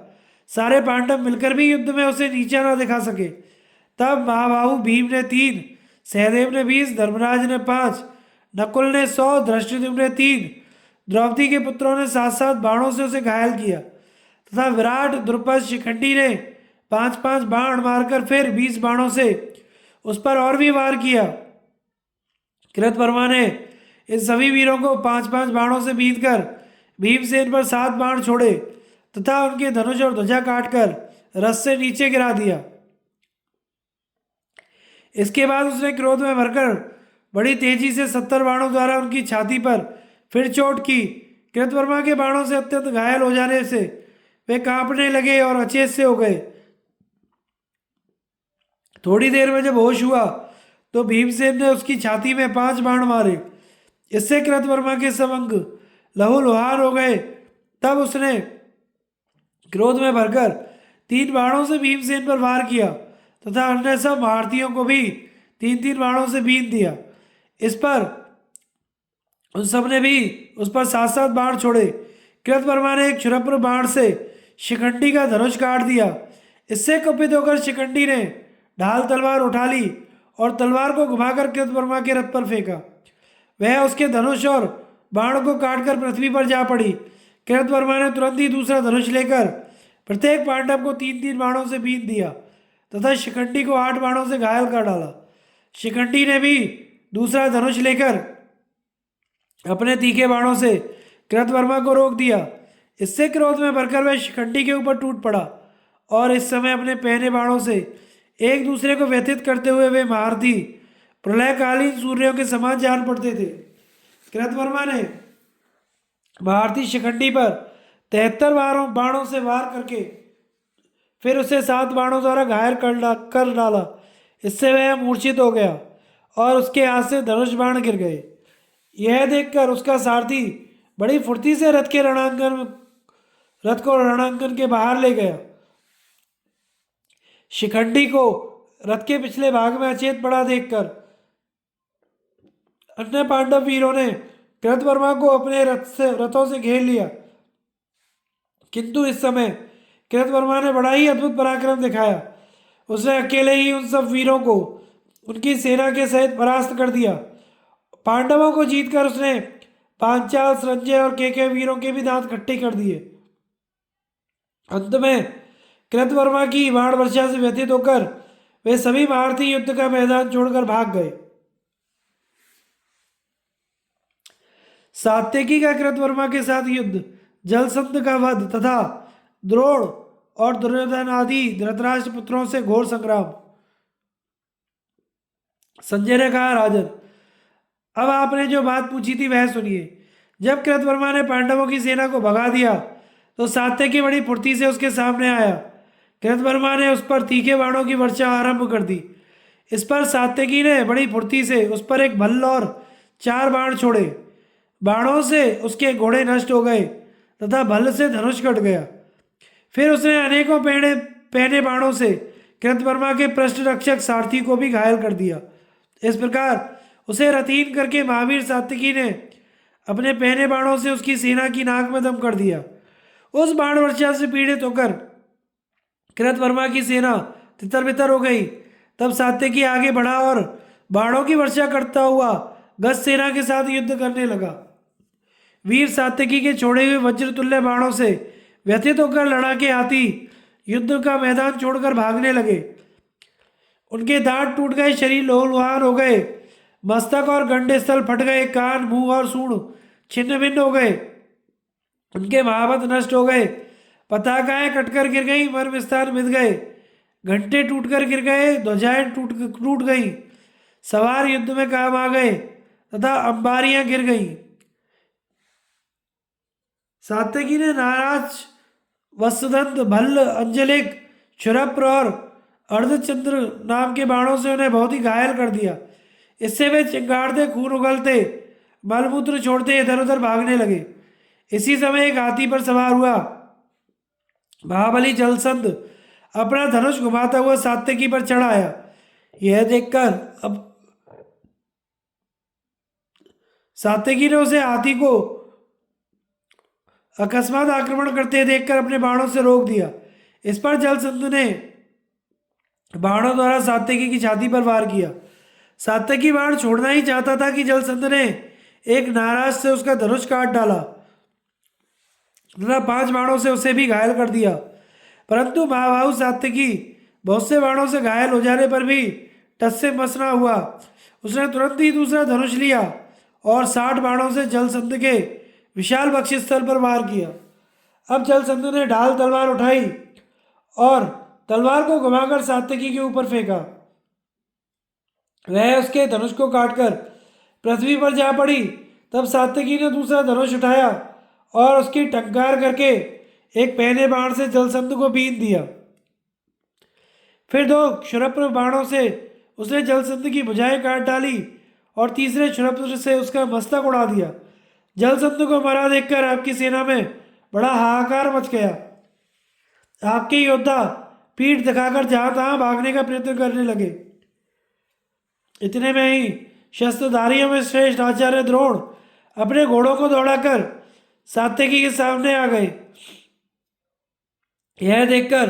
सारे पांडव मिलकर भी युद्ध में उसे नीचा न दिखा सके। तब महाबाहु भीम ने 3, सहदेव ने 20, धर्मराज ने 5, नकुल ने 100, धृष्टद्युम्न ने 3, द्रौपदी के पुत्रों ने 7-7 बाणों से उसे घायल किया तथा विराट, द्रुपद, शिखंडी ने 5-5 बाण मारकर फिर 20 बाणों से उस पर और भी वार किया। कृतवर्मा ने इन सभी वीरों को 5-5 बाणों से बींधकर भीमसेन पर 7 बाण छोड़े तथा उनके धनुष और ध्वजा काटकर रथ से नीचे गिरा दिया। इसके बाद उसने क्रोध में भरकर बड़ी तेजी से 70 बाणों द्वारा उनकी छाती पर फिर चोट की। कृतवर्मा के बाणों से अत्यंत घायल हो जाने से वे कांपने लगे और अचेत से हो गए। थोड़ी देर में जब होश हुआ तो भीमसेन ने उसकी छाती में 5 बाण मारे। इससे कृतवर्मा के सब अंग लहूलुहान हो गए। तब उसने क्रोध में भरकर 3 बाणों से भीमसेन पर वार किया तथा अन्य सब महारथियों को भी 3-3 बाणों से बींध दिया। इस पर उन सब ने भी उस पर 7-7 बाण छोड़े। कृतवर्मा ने एक क्षुरप्र बाण से शिखंडी का धनुष काट दिया। इससे कुपित होकर शिखंडी ने ढाल तलवार उठा ली और तलवार को घुमाकर कृतवर्मा के रथ पर फेंका। वह उसके धनुष और बाण को काटकर पृथ्वी पर जा पड़ी। कृतवर्मा ने तुरंत ही दूसरा धनुष लेकर प्रत्येक पांडव को 3-3 बाणों से बींध दिया तथा शिखंडी को 8 बाणों से घायल कर डाला। शिखंडी ने भी दूसरा धनुष लेकर अपने तीखे बाणों से कृतवर्मा को रोक दिया। इससे क्रोध में भरकर वह शिखंडी के ऊपर टूट पड़ा और इस समय अपने पहने बाणों से एक दूसरे को व्यथित करते हुए वे महारथी प्रलयकालीन सूर्यों के समान जान पड़ते थे। कृतवर्मा ने महारथी शिखंडी पर 73 बाणों से वार करके फिर उसे 7 बाणों द्वारा घायल कर डाला। इससे वह मूर्छित हो गया और उसके हाथ से धनुष बाण गिर गए। यह देखकर उसका सारथी बड़ी फुर्ती से रथ को रणांगन के बाहर ले गया। शिखंडी को रथ के पिछले भाग में अचेत पड़ा देखकर अन्य पांडव वीरों ने कृतवर्मा को अपने रथों से घेर लिया। किंतु इस समय कृतवर्मा ने बड़ा ही अद्भुत पराक्रम दिखाया। उसने अकेले ही उन सब वीरों को उनकी सेना के सहित परास्त कर दिया। पांडवों को जीतकर उसने पांचाल, संजय और केके वीरों के भी दांत खट्टे कर दिए। अंत में कृतवर्मा की बाण वर्षा से व्यथित होकर वे सभी महारथी युद्ध का मैदान छोड़कर भाग गए। सात्यकी का कृतवर्मा के साथ युद्ध, जलसंध का वध तथा द्रोण और दुर्योधन आदि धृतराष्ट्र पुत्रों से घोर संग्राम। संजय ने कहा, राजन, अब आपने जो बात पूछी थी वह सुनिए। जब कृतवर्मा ने पांडवों की सेना को भगा दिया तो सात्यकी बड़ी फुर्ती से उसके सामने आया। कृतवर्मा ने उस पर तीखे बाणों की वर्षा आरंभ कर दी। इस पर सात्यकी ने बड़ी फुर्ती से उस पर एक भल्ल और 4 बाण छोड़े। बाणों से उसके घोड़े नष्ट हो गए तथा भल्ल से धनुष कट गया। फिर उसने अनेकों पहने बाणों से कृतवर्मा के पृष्ठ रक्षक सारथी को भी घायल कर दिया। इस प्रकार उसे रतीन करके महावीर सात्यकी ने अपने पहने बाणों से उसकी सेना की नाक में दम कर दिया। उस बाण वर्षा से पीड़ित होकर कृतवर्मा की सेना तितर बितर हो गई। तब सात्यकी आगे बढ़ा और बाणों की वर्षा करता हुआ गज सेना के साथ युद्ध करने लगा। वीर सात्यकी के छोड़े हुए वज्रतुल्य बाणों से व्यथित होकर लड़ाके हाथी युद्ध का मैदान छोड़कर भागने लगे। उनके दांत टूट गए, शरीर लोहलुहान हो गए, मस्तक और गंडे स्थल फट गए, कान, मुंह और सूंड छिन्न भिन्न हो गए, उनके महावत नष्ट हो गए, पताकाएं कटकर गिर गई, मर्म स्थान मिध गए, घंटे टूटकर गिर गए, ध्वजाएं टूट गई, सवार युद्ध में काम आ गए तथा अंबारियां गिर गई। सात्यकी ने नाराज वसुदंत, भल्ल, अंजलिक, क्षुरप्र और अर्धचंद्र नाम के बाणों से उन्हें बहुत ही घायल कर दिया। इससे वे चिंगारते, खून उगलते, मलमूत्र छोड़ते इधर उधर भागने लगे। इसी समय एक हाथी पर सवार हुआ महाबली जलसंध अपना धनुष घुमाता हुआ सात्यकी पर चढ़ आया। यह देखकर अब सात्यकी ने उसे हाथी को अकस्मात आक्रमण करते देखकर अपने बाणों से रोक दिया। इस पर जलसंध ने बाणों द्वारा सात्यकी की छाती पर वार किया। सात्यकी बाण छोड़ना ही चाहता था कि जलसंध ने एक नाराज से उसका धनुष काट डाला तथा 5 बाणों से उसे भी घायल कर दिया। परंतु महाबाहु सात्यकी बहुत से बाणों से घायल हो जाने पर भी टस से मस ना हुआ। उसने तुरंत ही दूसरा धनुष लिया और 60 बाणों से जलसंध के विशाल बक्षिस स्थल पर वार किया। अब जलसंध ने ढाल तलवार उठाई और तलवार को घुमाकर सात्यकी के ऊपर फेंका। वह उसके धनुष को काटकर पृथ्वी पर जा पड़ी। तब सात्यकी ने दूसरा धनुष उठाया और उसकी टंकार करके एक पहने बाण से जलसंध को बीन दिया। फिर 2 क्षुरप्र बाणों से उसने जलसंध की भुजाएं काट डाली और तीसरे क्षुरप्र से उसका मस्तक उड़ा दिया। जलसंध को मरा देखकर आपकी सेना में बड़ा हाहाकार मच गया। आपके योद्धा पीठ दिखाकर जहां तहां भागने का प्रयत्न करने लगे। इतने में ही शस्त्रधारियों में श्रेष्ठ आचार्य द्रोण अपने घोड़ों को दौड़ाकर सात्यकी के सामने आ गए। यह देखकर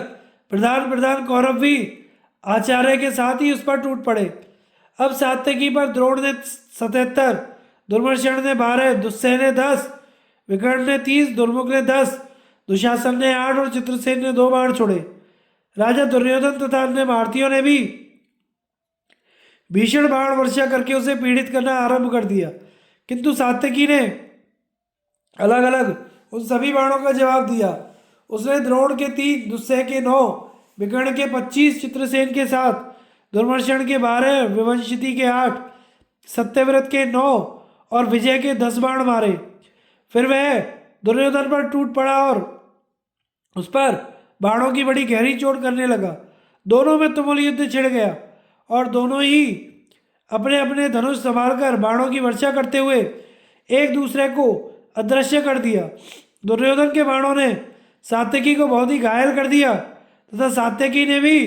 प्रधान कौरव भी आचार्य के साथ ही उस पर टूट पड़े। अब सात्यकी पर द्रोण ने 77, दुर्मर्शन ने 12, दुस्सह ने 10, विकर्ण ने 30, दुर्मुख ने 10, दुशासन ने 8 और चित्रसेन ने 2 बाण छोड़े। राजा दुर्योधन तथा अन्य भारतीयों ने भी भीषण बाण वर्षा करके उसे पीड़ित करना आरंभ कर दिया। किंतु सात्यकी ने अलग अलग उन सभी बाणों का जवाब दिया। उसने द्रोण के 3, दुस्सह के 9, विकर्ण के 25, चित्रसेन के 7, दुर्मर्शन के 12, विवंशिति के 8, सत्यव्रत के 9 और विजय के 10 बाण मारे। फिर वह दुर्योधन पर टूट पड़ा और उस पर बाणों की बड़ी गहरी चोट करने लगा। दोनों में तुमुल युद्ध छिड़ गया और दोनों ही अपने अपने धनुष संभालकर बाणों की वर्षा करते हुए एक दूसरे को अदृश्य कर दिया। दुर्योधन के बाणों ने सात्यकी को बहुत ही घायल कर दिया तथा सात्यकी ने भी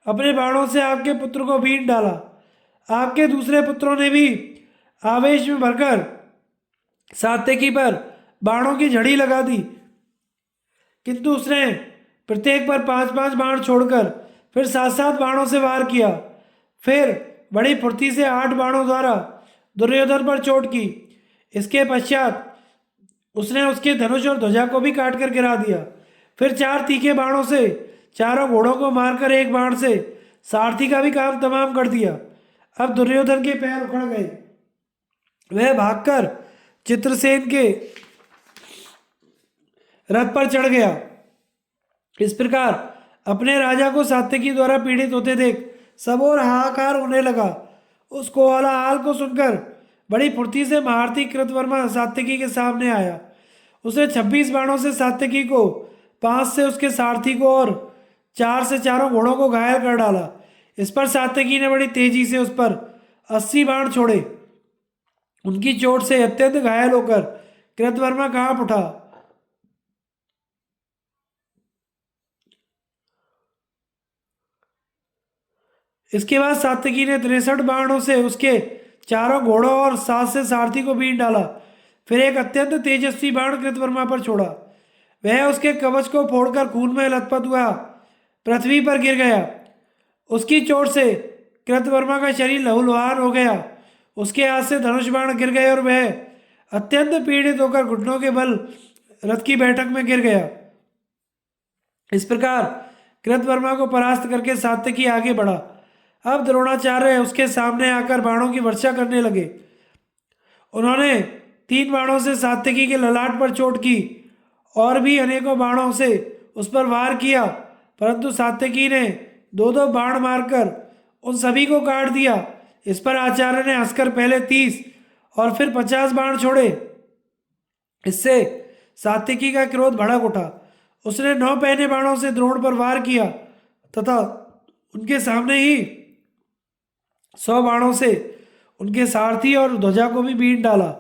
अपने बाणों से आपके पुत्र को बीन डाला। आपके दूसरे पुत्रों ने भी आवेश में भरकर सात्यकी पर बाणों की झड़ी लगा दी, किंतु उसने प्रत्येक पर 5-5 बाण छोड़कर फिर 7-7 बाणों से वार किया। फिर बड़ी फुर्ती से 8 बाणों द्वारा दुर्योधन पर चोट की। इसके पश्चात उसने उसके धनुष और ध्वजा को भी काट कर गिरा दिया। फिर 4 तीखे बाणों से चारों घोड़ों को मारकर एक बाण से सारथी का भी काम तमाम कर दिया। अब दुर्योधन के पैर उखड़ गए। वह भागकर चित्रसेन के रथ पर चढ़ गया। इस प्रकार अपने राजा को सात्यकी द्वारा पीड़ित होते देख सब और हाहाकार होने लगा। उस कोलाहल को सुनकर बड़ी फुर्ती से महारथी कृतवर्मा सात्यकी के सामने आया। उसने 26 बाणों से सात्यकी को, 5 से उसके सारथी को और 4 से चारों घोड़ों को घायल कर डाला। इस पर सात्यकी ने बड़ी तेजी से उस पर 80 बाण छोड़े। उनकी चोट से अत्यंत घायल होकर कृतवर्मा कांप उठा। इसके बाद सात्यकी ने 63 बाणों से उसके चारों घोड़ों और 7 से सारथी को बीन डाला। फिर एक अत्यंत तेजस्वी बाण कृतवर्मा पर छोड़ा। वह उसके कवच को फोड़कर खून में लथपथ हुआ पृथ्वी पर गिर गया। उसकी चोट से कृतवर्मा का शरीर लहूलुहान हो गया। उसके हाथ से धनुष बाण गिर गए और वह अत्यंत पीड़ित होकर घुटनों के बल रथ की बैठक में गिर गया। इस प्रकार कृतवर्मा को परास्त करके सात्यकी आगे बढ़ा। अब द्रोणाचार्य उसके सामने आकर बाणों की वर्षा करने लगे। उन्होंने 3 बाणों से सात्यकी के ललाट पर चोट की और भी अनेकों बाणों से उस पर वार किया, परंतु सात्यकी ने 2-2 बाण मारकर उन सभी को काट दिया। इस पर आचार्य ने हंसकर पहले 30 और फिर 50 बाण छोड़े। इससे सात्यकी का क्रोध भड़क उठा। उसने 9 पहने बाणों से द्रोण पर वार किया तथा उनके सामने ही 100 बाणों से उनके सारथी और ध्वजा को भी बीन डाला।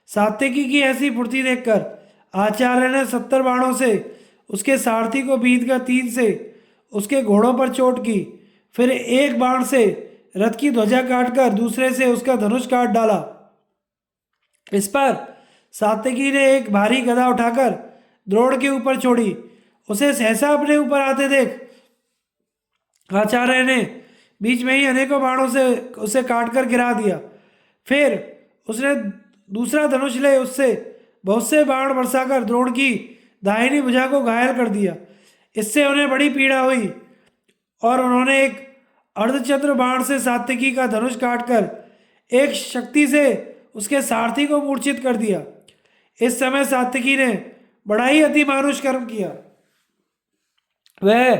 सात्यकी की ऐसी फुर्ती देखकर आचार्य ने 70 बाणों से उसके सारथी को बींध कर 3 से उसके घोड़ों पर चोट की। फिर एक बाण से रथ की ध्वजा काटकर दूसरे से उसका धनुष काट डाला। इस पर सात्यकी ने एक भारी गदा उठाकर द्रोण के ऊपर छोड़ी। उसे सहसा अपने ऊपर आते देख आचार्य ने बीच में ही अनेकों बाणों से उसे काटकर गिरा दिया। फिर उसने दूसरा धनुष ले उससे बहुत से बाण बरसाकर द्रोण की दाहिनी भुजा को घायल कर दिया। इससे उन्हें बड़ी पीड़ा हुई और उन्होंने एक अर्धचंद्र बाण से सात्यकी का धनुष काटकर एक शक्ति से उसके सारथी को मूर्छित कर दिया। इस समय सात्यकी ने बड़ा ही अतिमानुष कर्म किया। वह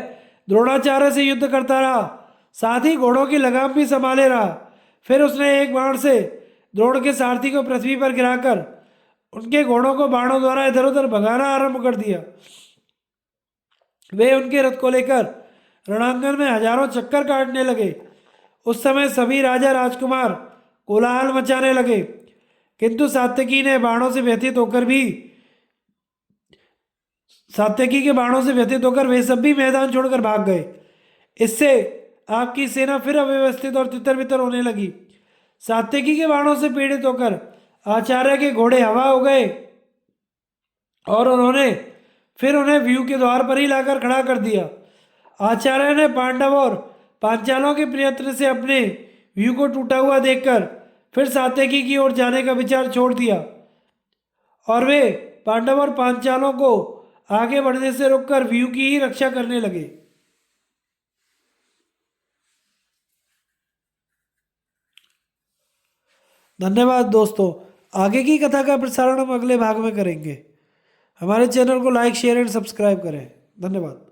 द्रोणाचार्य से युद्ध करता रहा, साथ ही घोड़ों की लगाम भी संभाले रहा। फिर उसने एक बाण से द्रोण के सारथी को पृथ्वी पर गिराकर उनके घोड़ों को बाणों द्वारा इधर उधर भगाना आरंभ कर दिया। वे उनके रथ को लेकर रणांगन में हजारों चक्कर काटने लगे। उस समय सभी राजा राजकुमार कोलाहल मचाने लगे, किंतु सात्यकी के बाणों से व्यथित होकर वे सब भी मैदान छोड़कर भाग गए। इससे आपकी सेना फिर अव्यवस्थित और तितर बितर होने लगी। सात्यकी के बाणों से पीड़ित होकर आचार्य के घोड़े हवा हो गए और उन्होंने फिर उन्हें व्यू के द्वार पर ही लाकर खड़ा कर दिया। आचार्य ने पांडव और पांचालों के प्रयत्न से अपने व्यू को टूटा हुआ देखकर फिर सात्यकी की ओर जाने का विचार छोड़ दिया और वे पांडव और पांचालों को आगे बढ़ने से रोककर व्यू की ही रक्षा करने लगे। धन्यवाद दोस्तों। आगे की कथा का प्रसारण हम अगले भाग में करेंगे। हमारे चैनल को लाइक शेयर एंड सब्सक्राइब करें। धन्यवाद।